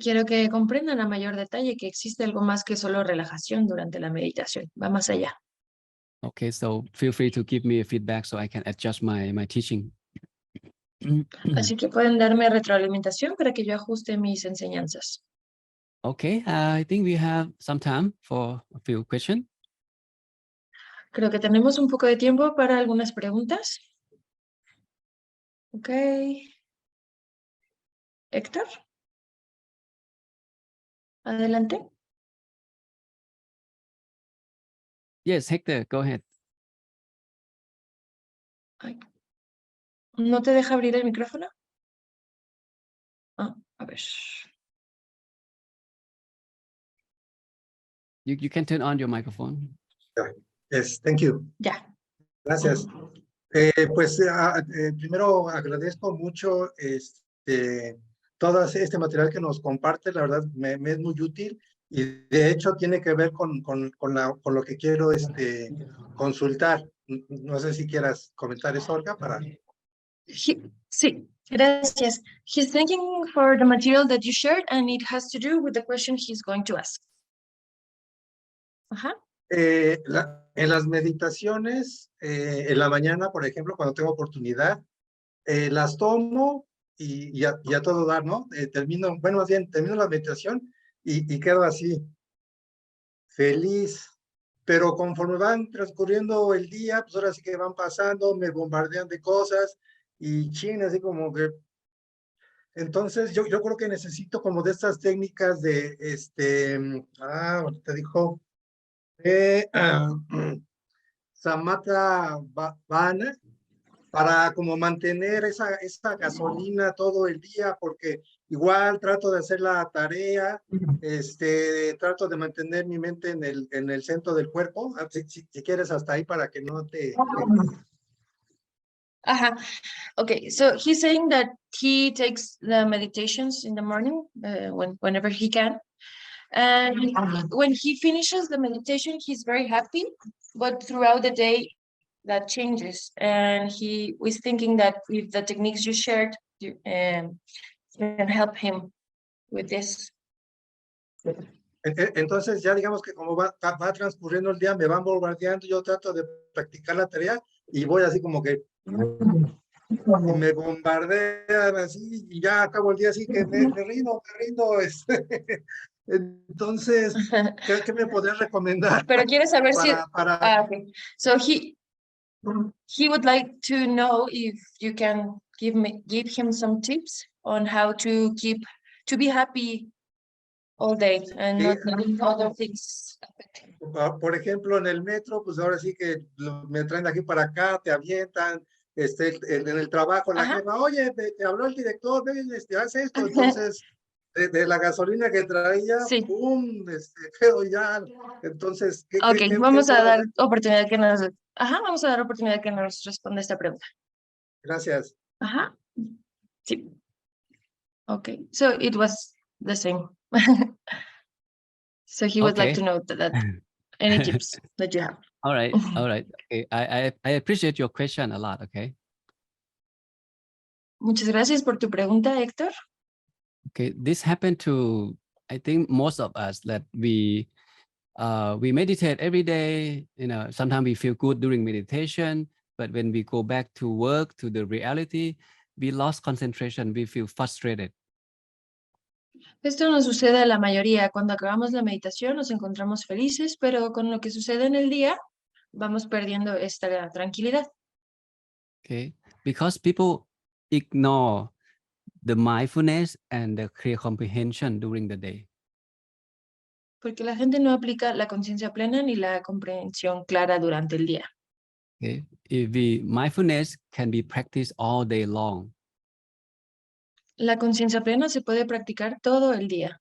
Quiero que comprendan a mayor detalle que existe algo más que solo relajación durante la meditación. Va más allá. Okay, so feel free to give me a feedback so I can adjust my teaching. Así que pueden darme retroalimentación para que yo ajuste mis enseñanzas. Okay, I think we have some time for a few questions. Creo que tenemos un poco de tiempo para algunas preguntas. Ok. Héctor. Adelante. Yes, Hector, go ahead. Ay. ¿No te deja abrir el micrófono? Ah, a ver. You can turn on your microphone. Yes, thank you. Ya. Gracias. Pues primero agradezco mucho todo este material que nos comparte, la verdad me es muy útil y de hecho tiene que ver con lo que quiero consultar. No sé si quieras comentar eso, Olga, para... Sí, gracias. He's thanking for the material that you shared and it has to do with the question he's going to ask. Ajá. En las meditaciones, en la mañana, por ejemplo, cuando tengo oportunidad, las tomo y a todo dar, ¿no? Termino la meditación y quedo así, feliz. Pero conforme van transcurriendo el día, pues ahora sí que van pasando, me bombardean de cosas y chin, así como que... Entonces, yo creo que necesito como de estas técnicas de, ahorita dijo, Samatha Vana, para como mantener esa gasolina todo el día, porque igual trato de hacer la tarea, trato de mantener mi mente en el centro del cuerpo, si quieres hasta ahí para que no te... Okay, so he's saying that he takes the meditations in the morning whenever he can. And when he finishes the meditation, he's very happy, but throughout the day, that changes. And he was thinking that if the techniques you shared can help him with this. Entonces ya digamos que como va transcurriendo el día, me van bombardeando, yo trato de practicar la tarea y voy así como que y me bombardean así y ya acabo el día así que me rindo. Entonces, ¿qué me podrías recomendar? Pero quiere saber okay. So he would like to know if you can give him some tips on how to be happy all day and not letting other things affect him. Por ejemplo, en el metro, pues ahora sí que me traen de aquí para acá, te avientan, en el trabajo, la jefa, oye, te habló el director, haz esto, entonces de la gasolina que traía, Sí. ¡pum! Quedó ya. Entonces, Ok, ¿qué vamos a puedo dar hacer? oportunidad que nos... Ajá, vamos a dar oportunidad que nos responda esta pregunta. Gracias. Ajá, sí. Okay, so it was the same. So he would like to know that any tips that you have. All right. Okay. I appreciate your question a lot. Okay. Muchas gracias por tu pregunta, Héctor. Okay. This happened to, I think, most of us, that we meditate every day. You know, sometimes we feel good during meditation, but when we go back to work, to the reality, we lost concentration. We feel frustrated. Esto nos sucede a la mayoría. Cuando acabamos la meditación nos encontramos felices, pero con lo que sucede en el día vamos perdiendo esta tranquilidad. Okay. Because people ignore the mindfulness and the clear comprehension during the day. Porque la gente no aplica la conciencia plena ni la comprensión clara durante el día. Okay. If mindfulness can be practiced all day long. La conciencia plena se puede practicar todo el día.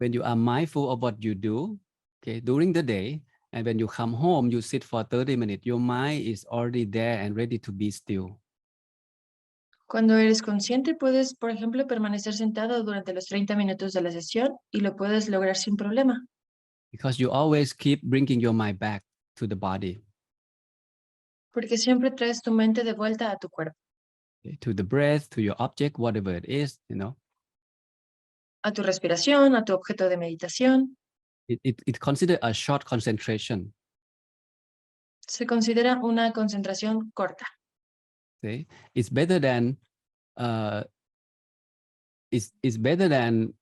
When you are mindful of what you do, okay, during the day, and when you come home, you sit for 30 minutes, your mind is already there and ready to be still. Cuando eres consciente, puedes, por ejemplo, permanecer sentado durante los 30 minutos de la sesión y lo puedes lograr sin problema. Because you always keep bringing your mind back to the body. Porque siempre traes tu mente de vuelta a tu cuerpo. Okay, to the breath, to your object, whatever it is, you know. A tu respiración, a tu objeto de meditación. It considered a short concentration. Se considera una concentración corta. Okay, it's better than it's better than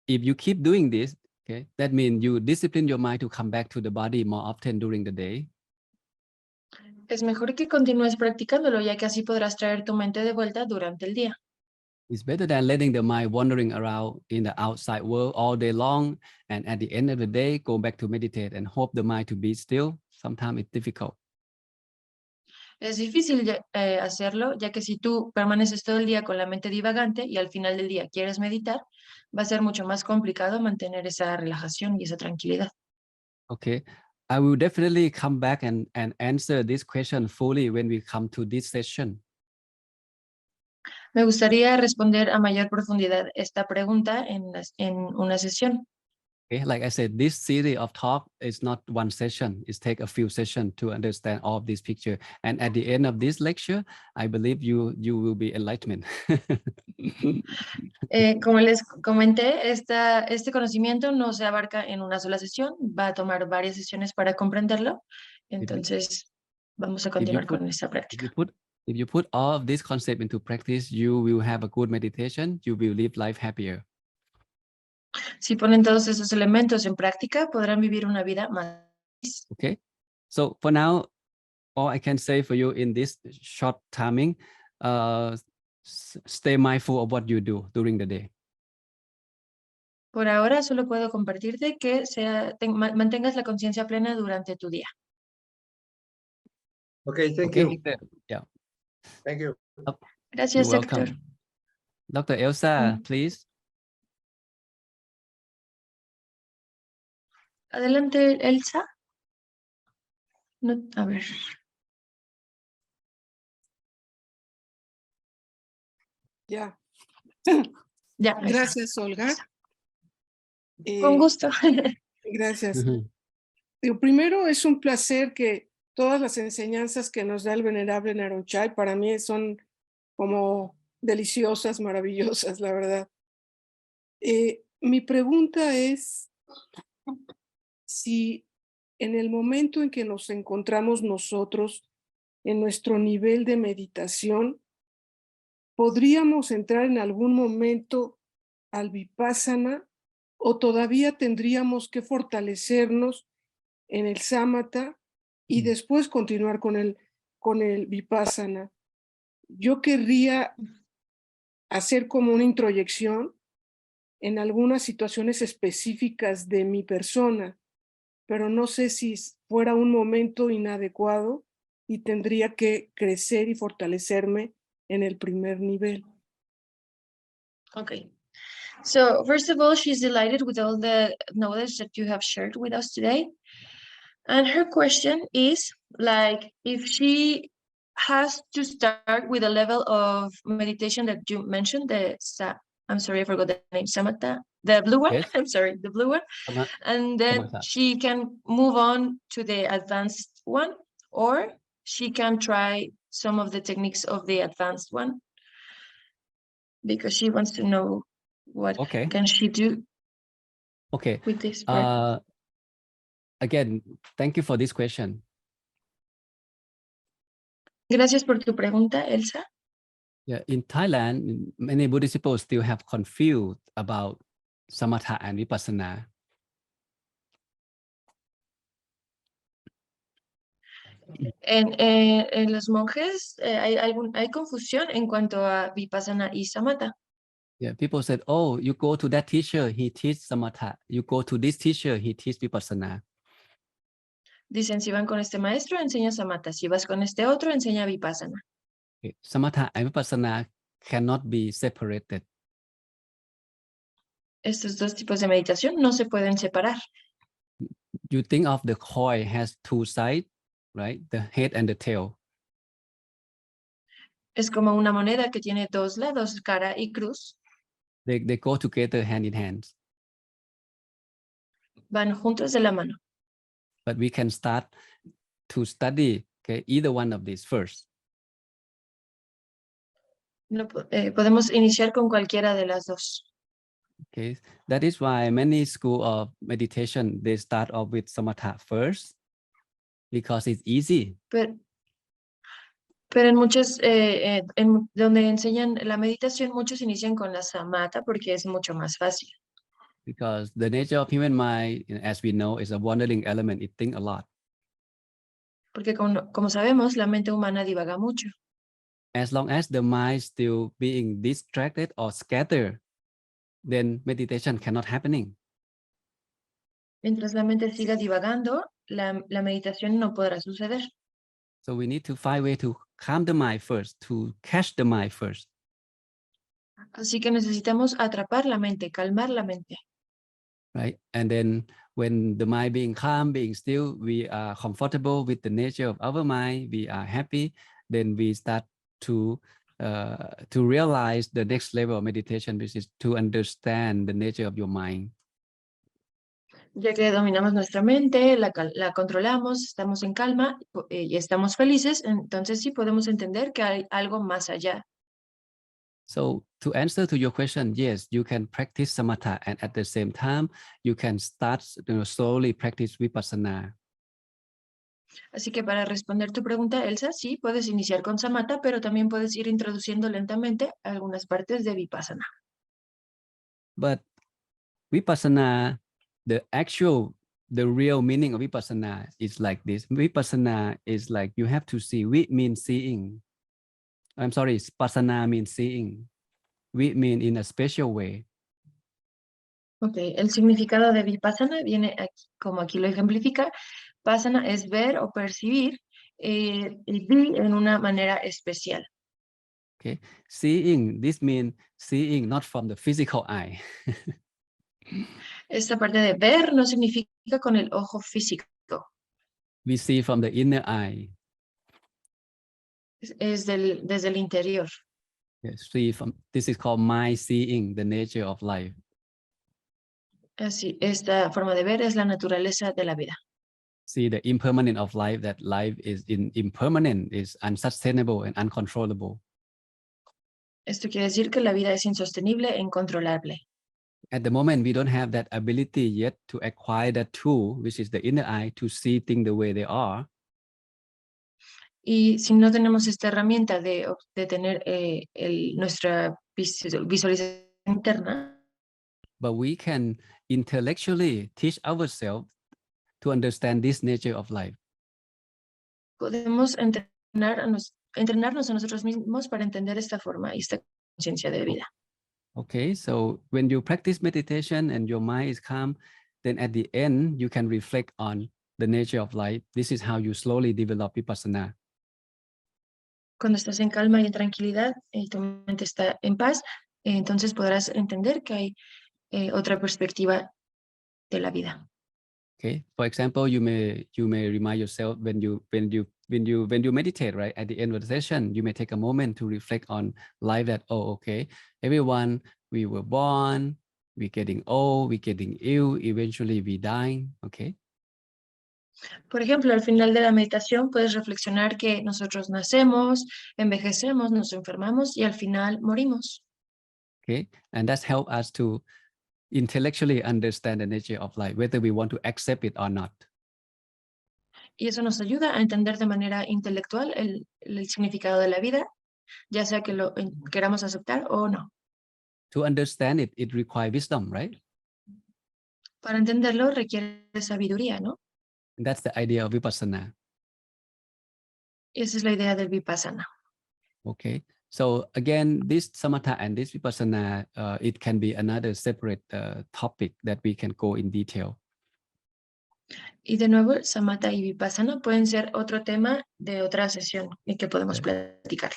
if you keep doing this. Okay, that means you discipline your mind to come back to the body more often during the day. Es mejor que continúes practicándolo, ya que así podrás traer tu mente de vuelta durante el día. It's better than letting the mind wandering around in the outside world all day long, and at the end of the day, go back to meditate and hope the mind to be still. Sometimes it's difficult. Es difícil hacerlo, ya que si tú permaneces todo el día con la mente divagante y al final del día quieres meditar, va a ser mucho más complicado mantener esa relajación y esa tranquilidad. Okay, I will definitely come back and answer this question fully when we come to this session. Me gustaría responder a mayor profundidad esta pregunta en una sesión. Okay, like I said, this series of talk is not one session. It takes a few sessions to understand all of this picture. And at the end of this lecture, I believe you will be enlightened. Como les comenté, este conocimiento no se abarca en una sola sesión, va a tomar varias sesiones para comprenderlo. Entonces, vamos a continuar con esta práctica. If you put all of this concept into practice, you will have a good meditation. You will live life happier. Si ponen todos esos elementos en práctica, podrán vivir una vida más feliz. Okay. So for now, all I can say for you in this short timing, stay mindful of what you do during the day. Por ahora, solo puedo compartirte que mantengas la conciencia plena durante tu día. Okay, thank you. Yeah. Thank you. Gracias, You're welcome. Héctor. Dr. Elsa, please. Adelante, Elsa. No, a ver. Ya. Ya. Gracias, Olga. Con gusto. Gracias. Primero, es un placer que todas las enseñanzas que nos da el venerable Naronchai para mí son como deliciosas, maravillosas, la verdad. Mi pregunta es si en el momento en que nos encontramos nosotros en nuestro nivel de meditación, ¿podríamos entrar en algún momento al vipassana o todavía tendríamos que fortalecernos en el samatha y después continuar con el vipassana? Yo querría hacer como una introyección en algunas situaciones específicas de mi persona, pero no sé si fuera un momento inadecuado y tendría que crecer y fortalecerme en el primer nivel. Ok. So first of all, she's delighted with all the knowledge that you have shared with us today. And her question is like, if she has to start with a level of meditation that you mentioned, I'm sorry, I forgot the name, Samatha, the blue one, Yes. I'm sorry, the blue one. Sama- And then Samatha. she can move on to the advanced one, or she can try some of the techniques of the advanced one, because she wants to know what Okay. can she do Okay. with this part. Again, thank you for this question. Gracias por tu pregunta, Elsa. Yeah, in Thailand, many Buddhist people still have confused about samatha and vipassana. En los monjes hay confusión en cuanto a Vipassana y Samatha. Yeah, people said, "Oh, you go to that teacher, he teach samatha. You go to this teacher, he teach vipassana." Dicen, si van con este maestro, enseña Samatha. Si vas con este otro, enseña Vipassana. Okay. Samatha and vipassana cannot be separated. Estos dos tipos de meditación no se pueden separar. You think of the coin has two sides, right? The head and the tail. Es como una moneda que tiene dos lados, cara y cruz. They go together hand in hand. Van juntos de la mano. But we can start to study, okay, either one of these first. No, podemos iniciar con cualquiera de las dos. Okay, that is why many school of meditation, they start off with samatha first because it's easy. Pero en muchos, donde enseñan la meditación, muchos inician con la Samatha porque es mucho más fácil. Because the nature of human mind, as we know, is a wandering element. It thinks a lot. Porque como sabemos, la mente humana divaga mucho. As long as the mind still being distracted or scattered, then meditation cannot happening. Mientras la mente siga divagando, la meditación no podrá suceder. So we need to find a way to calm the mind first, to catch the mind first. Así que necesitamos atrapar la mente, calmar la mente. Right? And then when the mind being calm, being still, we are comfortable with the nature of our mind, we are happy, then we start to realize the next level of meditation, which is to understand the nature of your mind. Ya que dominamos nuestra mente, la controlamos, estamos en calma y estamos felices, entonces sí podemos entender que hay algo más allá. So to answer to your question, yes, you can practice samatha, and at the same time, you can start slowly practice vipassana. Así que para responder tu pregunta, Elsa, sí, puedes iniciar con Samatha, pero también puedes ir introduciendo lentamente algunas partes de Vipassana. But vipassana, the real meaning of vipassana is like this. Vipassana is like you have to see. Vi means seeing. I'm sorry, passana means seeing. Vi mean in a special way. Ok, el significado de Vipassana viene aquí, como aquí lo ejemplifica. Pasana es ver o percibir, y vi en una manera especial. Okay, seeing, this means seeing not from the physical eye. Esta parte de ver no significa con el ojo físico. We see from the inner eye. Es desde el interior. Yes, see from, this is called mind seeing, the nature of life. Así, esta forma de ver es la naturaleza de la vida. See the impermanence of life, that life is impermanent, is unsustainable and uncontrollable. Esto quiere decir que la vida es insostenible e incontrolable. At the moment, we don't have that ability yet to acquire that tool, which is the inner eye, to see things the way they are. Y si no tenemos esta herramienta de tener nuestra visualización interna, But we can intellectually teach ourselves to understand this nature of life. podemos entrenarnos a nosotros mismos para entender esta forma y esta conciencia de vida. Okay, so when you practice meditation and your mind is calm, then at the end, you can reflect on the nature of life. This is how you slowly develop vipassana. Cuando estás en calma y en tranquilidad y tu mente está en paz, entonces podrás entender que hay otra perspectiva de la vida. Okay. For example, you may remind yourself when you meditate, right? At the end of the session, you may take a moment to reflect on life that, oh, okay, everyone, we were born, we're getting old, we're getting ill, eventually we dying, okay? Por ejemplo, al final de la meditación puedes reflexionar que nosotros nacemos, envejecemos, nos enfermamos y al final morimos. Okay. And that's help us to intellectually understand the nature of life, whether we want to accept it or not. Y eso nos ayuda a entender de manera intelectual el significado de la vida, ya sea que lo queramos aceptar o no. To understand it, it requires wisdom, right? Para entenderlo requiere sabiduría, ¿no? And that's the idea of vipassana. Y esa es la idea del vipassana. Okay. So again, this samatha and this vipassana, it can be another separate topic that we can go in detail. Y de nuevo, samatha y vipassana pueden ser otro tema de otra sesión en que podemos platicar.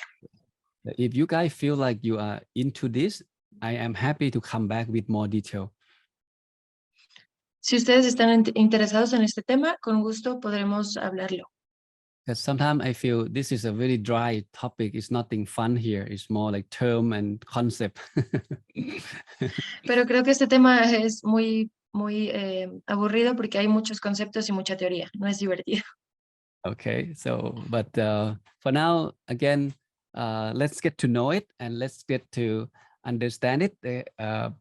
If you guys feel like you are into this, I am happy to come back with more detail. Si ustedes están interesados en este tema, con gusto podremos hablarlo. Because sometimes I feel this is a very dry topic. It's nothing fun here. It's more like term and concept. Pero creo que este tema es muy aburrido porque hay muchos conceptos y mucha teoría. No es divertido. Okay, so, but for now, again, let's get to know it and let's get to understand it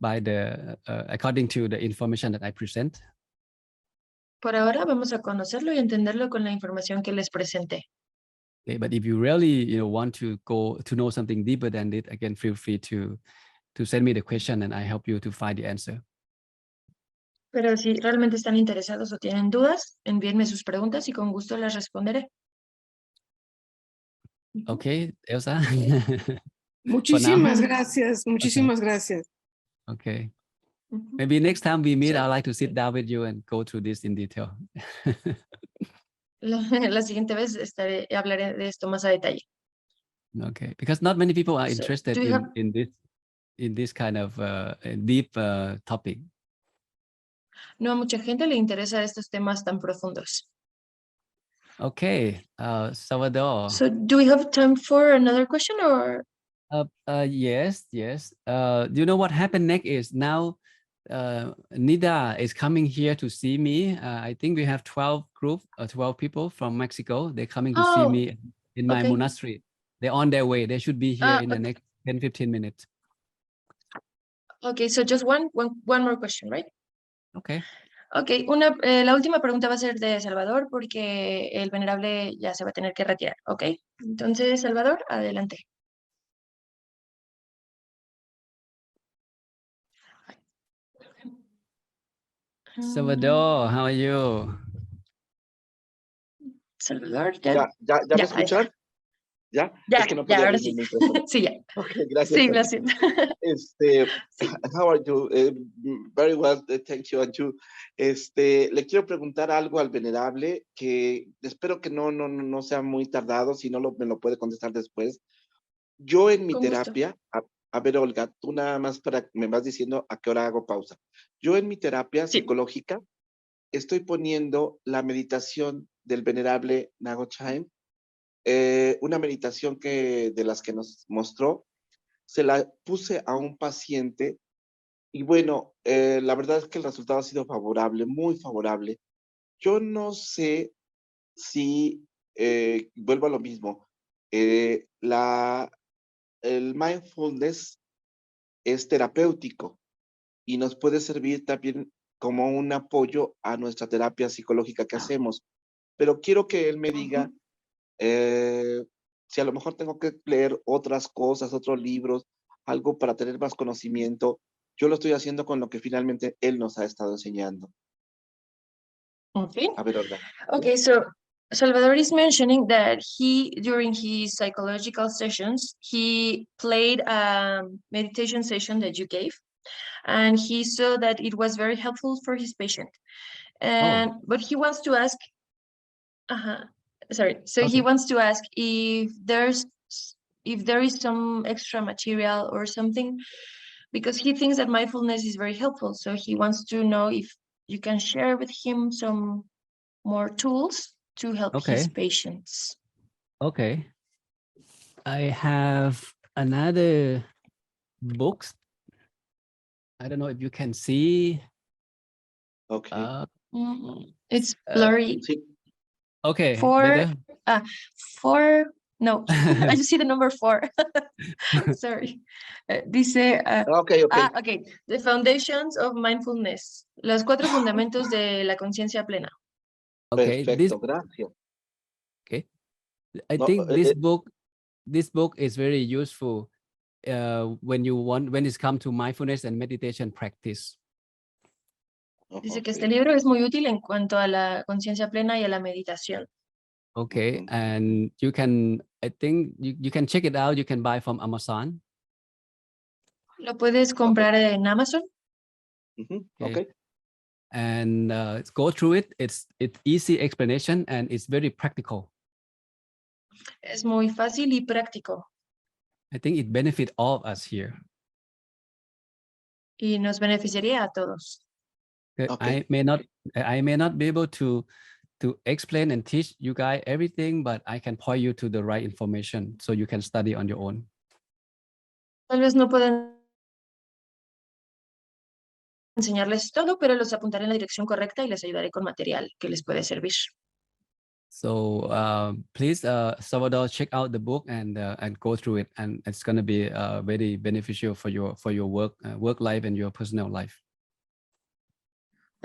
by according to the information that I present. Por ahora vamos a conocerlo y entenderlo con la información que les presenté. Okay, but if you really want to go to know something deeper than it, again, feel free to send me the question and I help you to find the answer. Pero si realmente están interesados o tienen dudas, envíenme sus preguntas y con gusto las responderé. Okay, Elsa. Muchísimas gracias, muchísimas gracias. Okay. Maybe next time we meet, I'd like to sit down with you and go through this in detail. La siguiente vez hablaré de esto más a detalle. Okay, because not many people are So, interested in this kind of deep topic. No a mucha gente le interesa estos temas tan profundos. Okay, Salvador. So, do we have time for another question or? Yes. You know what happened next is now Nida is coming here to see me. I think we have 12 people from Mexico. They're coming to see me in my monastery. They're on their way. They should be here in the next 10-15 minutes. Okay, so just one more question, right? Okay. Okay, la última pregunta va a ser de Salvador porque el venerable ya se va a tener que retirar, ¿ok? Entonces, Salvador, adelante. Salvador, how are you? Salvador, ¿Ya me escuchan? ¿Ya? Es que no podía ahora abrir sí. mi micrófono. Sí, ya. Okay, gracias. Sí, lo siento. Sí. How are you? Very well, thank you. And you. Le quiero preguntar algo al venerable que espero que no sea muy tardado, si no me lo puede contestar después. Yo en mi Con terapia, a ver, Olga, tú nada más me vas diciendo a qué hora hago pausa. Yo en mi terapia psicológica estoy poniendo la meditación del venerable Nago Chaim, una meditación de las que nos mostró, se la puse a un paciente y bueno, la verdad es que el resultado ha sido favorable, muy favorable. Yo no sé si, vuelvo a lo mismo, el mindfulness es terapéutico y nos puede servir también como un apoyo a nuestra terapia psicológica que hacemos. Pero quiero que él me diga si a lo mejor tengo que leer otras cosas, otros libros, algo para tener más conocimiento. Yo lo estoy haciendo con lo que finalmente él nos ha estado enseñando. Okay. A ver, Olga. Okay, so Salvador is mentioning that during his psychological sessions, he played a meditation session that you gave, and he saw that it was very helpful for his patient. But he wants to ask, he wants to ask if there's if there is some extra material or something, because he thinks that mindfulness is very helpful. So he wants to know if you can share with him some more tools to help his patients. Okay. I have another book. I don't know if you can see. Okay. It's blurry. Okay. Four. Better? Four. No, I just see the number 4. Sorry. Dice. Okay. Okay. The foundations of mindfulness. Los 4 fundamentos de la conciencia plena. Okay. Perfecto, gracias. Okay. I think this book is very useful when it's come to mindfulness and meditation practice. Dice que este libro es muy útil en cuanto a la conciencia plena y a la meditación. Okay, and you can, I think you can check it out. You can buy from Amazon. Lo puedes comprar en Amazon. Okay. And go through it. It's easy explanation and it's very practical. Es muy fácil y práctico. I think it benefits all of us here. Y nos beneficiaría a todos. Okay. I may not be able to explain and teach you guys everything, but I can point you to the right information so you can study on your own. Tal vez no pueden enseñarles todo, pero los apuntaré en la dirección correcta y les ayudaré con material que les puede servir. So please, Salvador, check out the book and go through it, and it's going to be very beneficial for your work life and your personal life.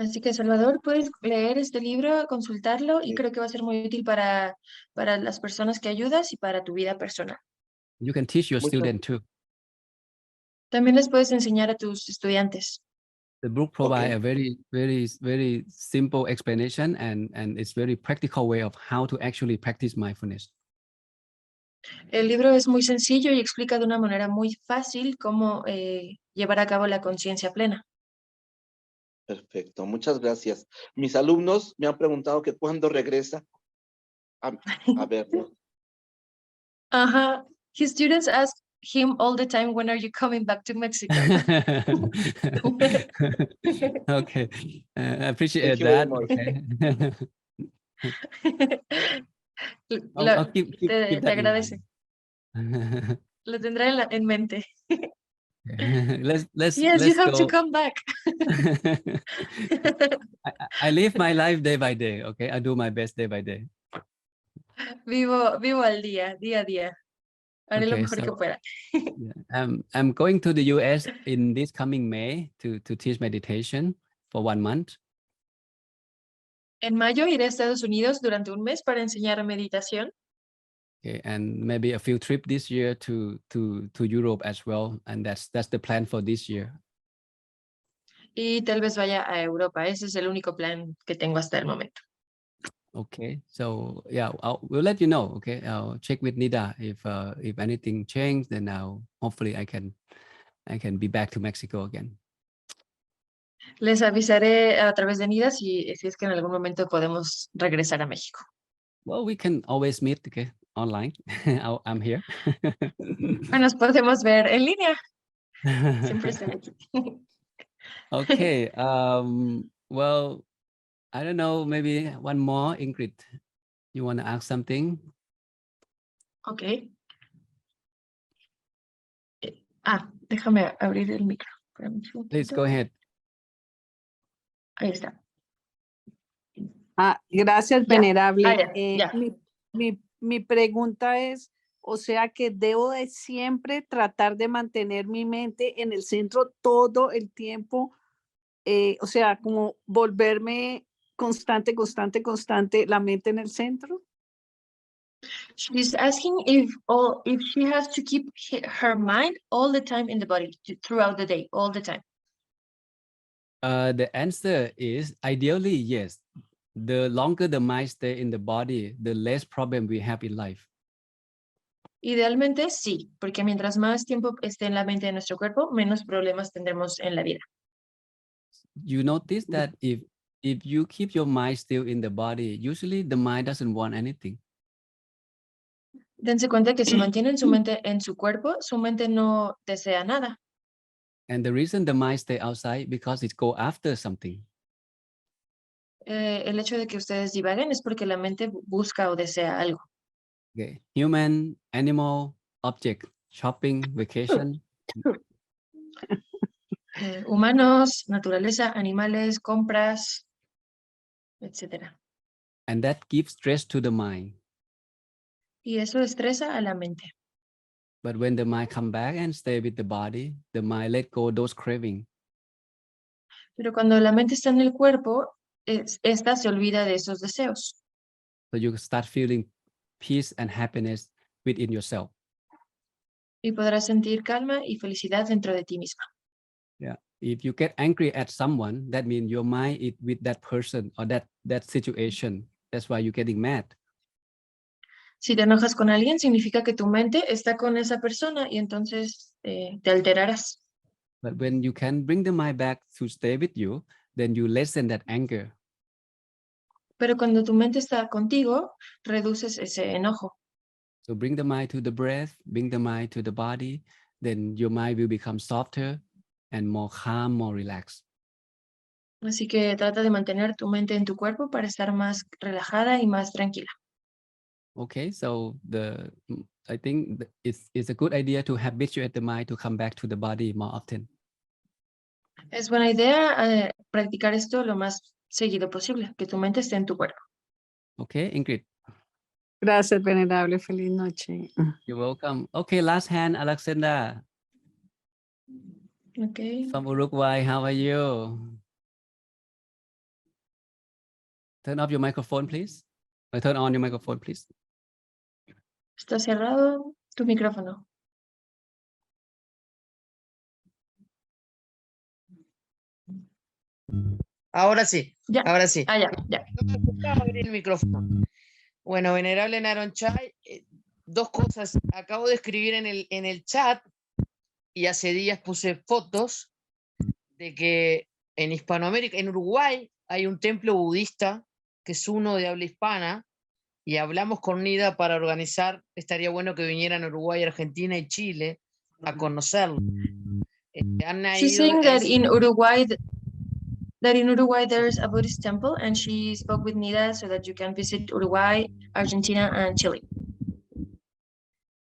Así que, Salvador, puedes leer este libro, consultarlo, y creo que va a ser muy útil para las personas que ayudas y para tu vida personal. You can teach your students too. También les puedes enseñar a tus estudiantes. The book provides a very simple explanation and it's very practical way of how to actually practice mindfulness. El libro es muy sencillo y explica de una manera muy fácil cómo llevar a cabo la conciencia plena. Perfecto, muchas gracias. Mis alumnos me han preguntado que cuándo regresa a verlo. Ajá. His students ask him all the time, when are you coming back to Mexico? Okay, I appreciate Thank you that. Okay. Keep Te that in agradece. mind. Lo tendré en mente. Let's you have to go. come back. I live my life day by day. Okay, I do my best day by day. Vivo al día a día. Haré lo mejor que pueda. I'm going to the US in this coming May to teach meditation for 1 month. En mayo iré a Estados Unidos durante un mes para enseñar meditación. Okay, and maybe a few trips this year to Europe as well, and that's the plan for this year. Y tal vez vaya a Europa. Ese es el único plan que tengo hasta el momento. Okay, so yeah, we'll let you know. Okay, I'll check with Nida if anything changed, then hopefully I can be back to Mexico again. Les avisaré a través de Nida si es que en algún momento podemos regresar a México. Well, we can always meet, okay, online. I'm here. Nos podemos ver en línea. Siempre estoy aquí. Okay. Well, I don't know. Maybe one more, Ingrid. You want to ask something? Okay. Déjame abrir el micro. Please go ahead. Ahí está. Gracias, venerable. Ya. Mi pregunta es, o sea que debo de siempre tratar de mantener mi mente en el centro todo el tiempo, o sea, como volverme constante, la mente en el centro. She's asking if she has to keep her mind all the time in the body throughout the day, all the time. The answer is ideally yes. The longer the mind stay in the body, the less problem we have in life. Idealmente sí, porque mientras más tiempo esté en la mente de nuestro cuerpo, menos problemas tendremos en la vida. You notice that if you keep your mind still in the body, usually the mind doesn't want anything. Dense cuenta que si mantienen su mente en su cuerpo, su mente no desea nada. And the reason the mind stay outside because it go after something. El hecho de que ustedes divaguen es porque la mente busca o desea algo. Okay. Human, animal, object, shopping, vacation. Humanos, naturaleza, animales, compras, etc. And that gives stress to the mind. Y eso estresa a la mente. But when the mind come back and stay with the body, the mind let go those craving. Pero cuando la mente está en el cuerpo, esta se olvida de esos deseos. So you start feeling peace and happiness within yourself. Y podrás sentir calma y felicidad dentro de ti misma. Yeah. If you get angry at someone, that means your mind is with that person or that situation. That's why you're getting mad. Si te enojas con alguien, significa que tu mente está con esa persona y entonces te alterarás. But when you can bring the mind back to stay with you, then you lessen that anger. Pero cuando tu mente está contigo, reduces ese enojo. So bring the mind to the breath, bring the mind to the body, then your mind will become softer and more calm, more relaxed. Así que trata de mantener tu mente en tu cuerpo para estar más relajada y más tranquila. Okay, so I think it's a good idea to habituate the mind to come back to the body more often. Es buena idea practicar esto lo más seguido posible, que tu mente esté en tu cuerpo. Okay, Ingrid. Gracias, venerable. Feliz noche. You're welcome. Okay, last hand, Alexander Okay. from Uruguay. How are you? Turn off your microphone, please. Or turn on your microphone, please. Está cerrado tu micrófono. Ahora sí, Ya. ahora sí. Ah, ya, ya. No me escuchaba abrir el micrófono. Bueno, venerable Naronchai, dos cosas. Acabo de escribir en el chat y hace días puse fotos de que en Hispanoamérica, en Uruguay, hay un templo budista que es uno de habla hispana y hablamos con Nida para organizar, estaría bueno que vinieran a Uruguay, Argentina y Chile a conocerlo. Han She's ido saying a that ese- in Uruguay there's a Buddhist temple, and she spoke with Nida so that you can visit Uruguay, Argentina, and Chile.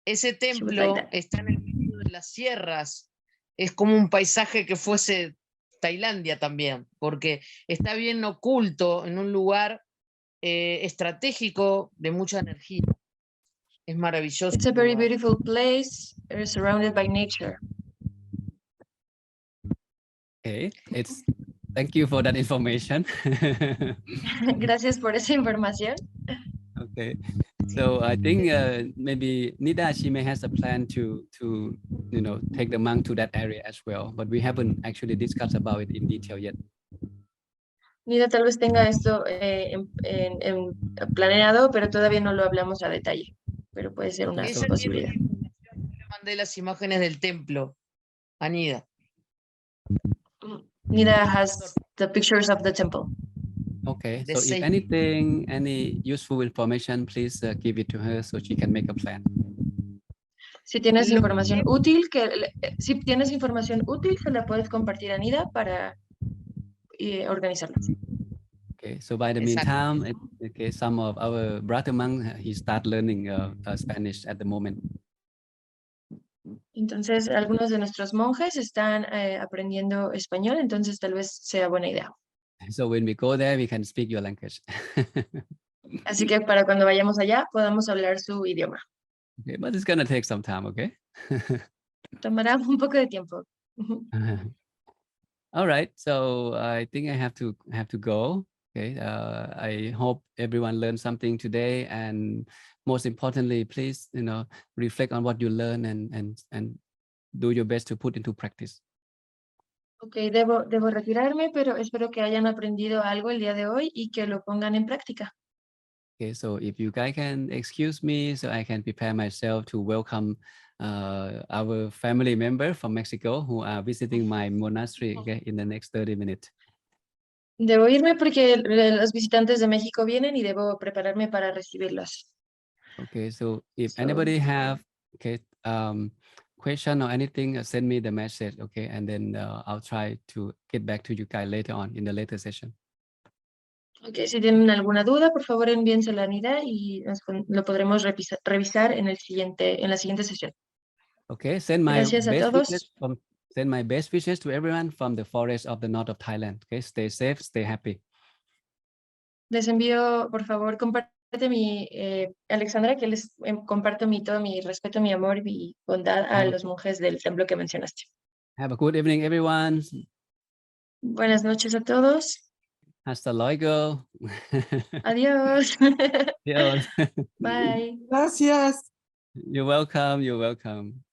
Ese would like templo that. está en el medio de las sierras. Es como un paisaje que fuese Tailandia también, porque está bien oculto en un lugar estratégico de mucha energía. Es maravilloso. It's a el very lugar. beautiful place, surrounded by nature. Okay, thank you for that information. Gracias por esa información. Okay, so I think maybe Nida, she may has a plan to take the monk to that area as well, but we haven't actually discussed about it in detail yet. Nida tal vez tenga esto planeado, pero todavía no lo hablamos a detalle. Pero puede ser una Ella tiene posibilidad. la información, yo le mandé las imágenes del templo a Nida. Nida has the pictures of the temple. Okay, The so if same. anything, any useful information, please give it to her so she can make a plan. Si tienes Lo información útil, si tienes información útil, se la puedes compartir a Nida para organizarlo. Okay, so by the Exacto. meantime, okay, some of our brother monk, he start learning Spanish at the moment. Entonces, algunos de nuestros monjes están aprendiendo español, entonces tal vez sea buena idea. So when we go there, we can speak your language. Así que para cuando vayamos allá, podamos hablar su idioma. Okay, but it's gonna take some time, okay? Tomará un poco de tiempo. All right, so I think I have to go. Okay, I hope everyone learned something today, and most importantly, please, reflect on what you learn and do your best to put into practice. Ok, debo retirarme, pero espero que hayan aprendido algo el día de hoy y que lo pongan en práctica. Okay, so if you guys can excuse me, so I can prepare myself to welcome our family member from Mexico who are visiting my monastery, okay, in the next 30 minutes. Debo irme porque los visitantes de México vienen y debo prepararme para recibirlos. Okay, so if So- anybody have question or anything, send me the message, okay, and then I'll try to get back to you guys later on in the later session. Ok, si tienen alguna duda, por favor envíensela a Nida y lo podremos revisar en la siguiente sesión. Okay, send my Gracias a best todos. wishes send my best wishes to everyone from the forest of the north of Thailand. Okay, stay safe, stay happy. Les envío, por favor, comparte Alexandra, que les comparto todo mi respeto, mi amor y mi bondad a los monjes del templo que mencionaste. Have a good evening, everyone. Buenas noches a todos. Hasta luego. Adiós. Adios. Bye. Gracias. You're welcome. You're welcome.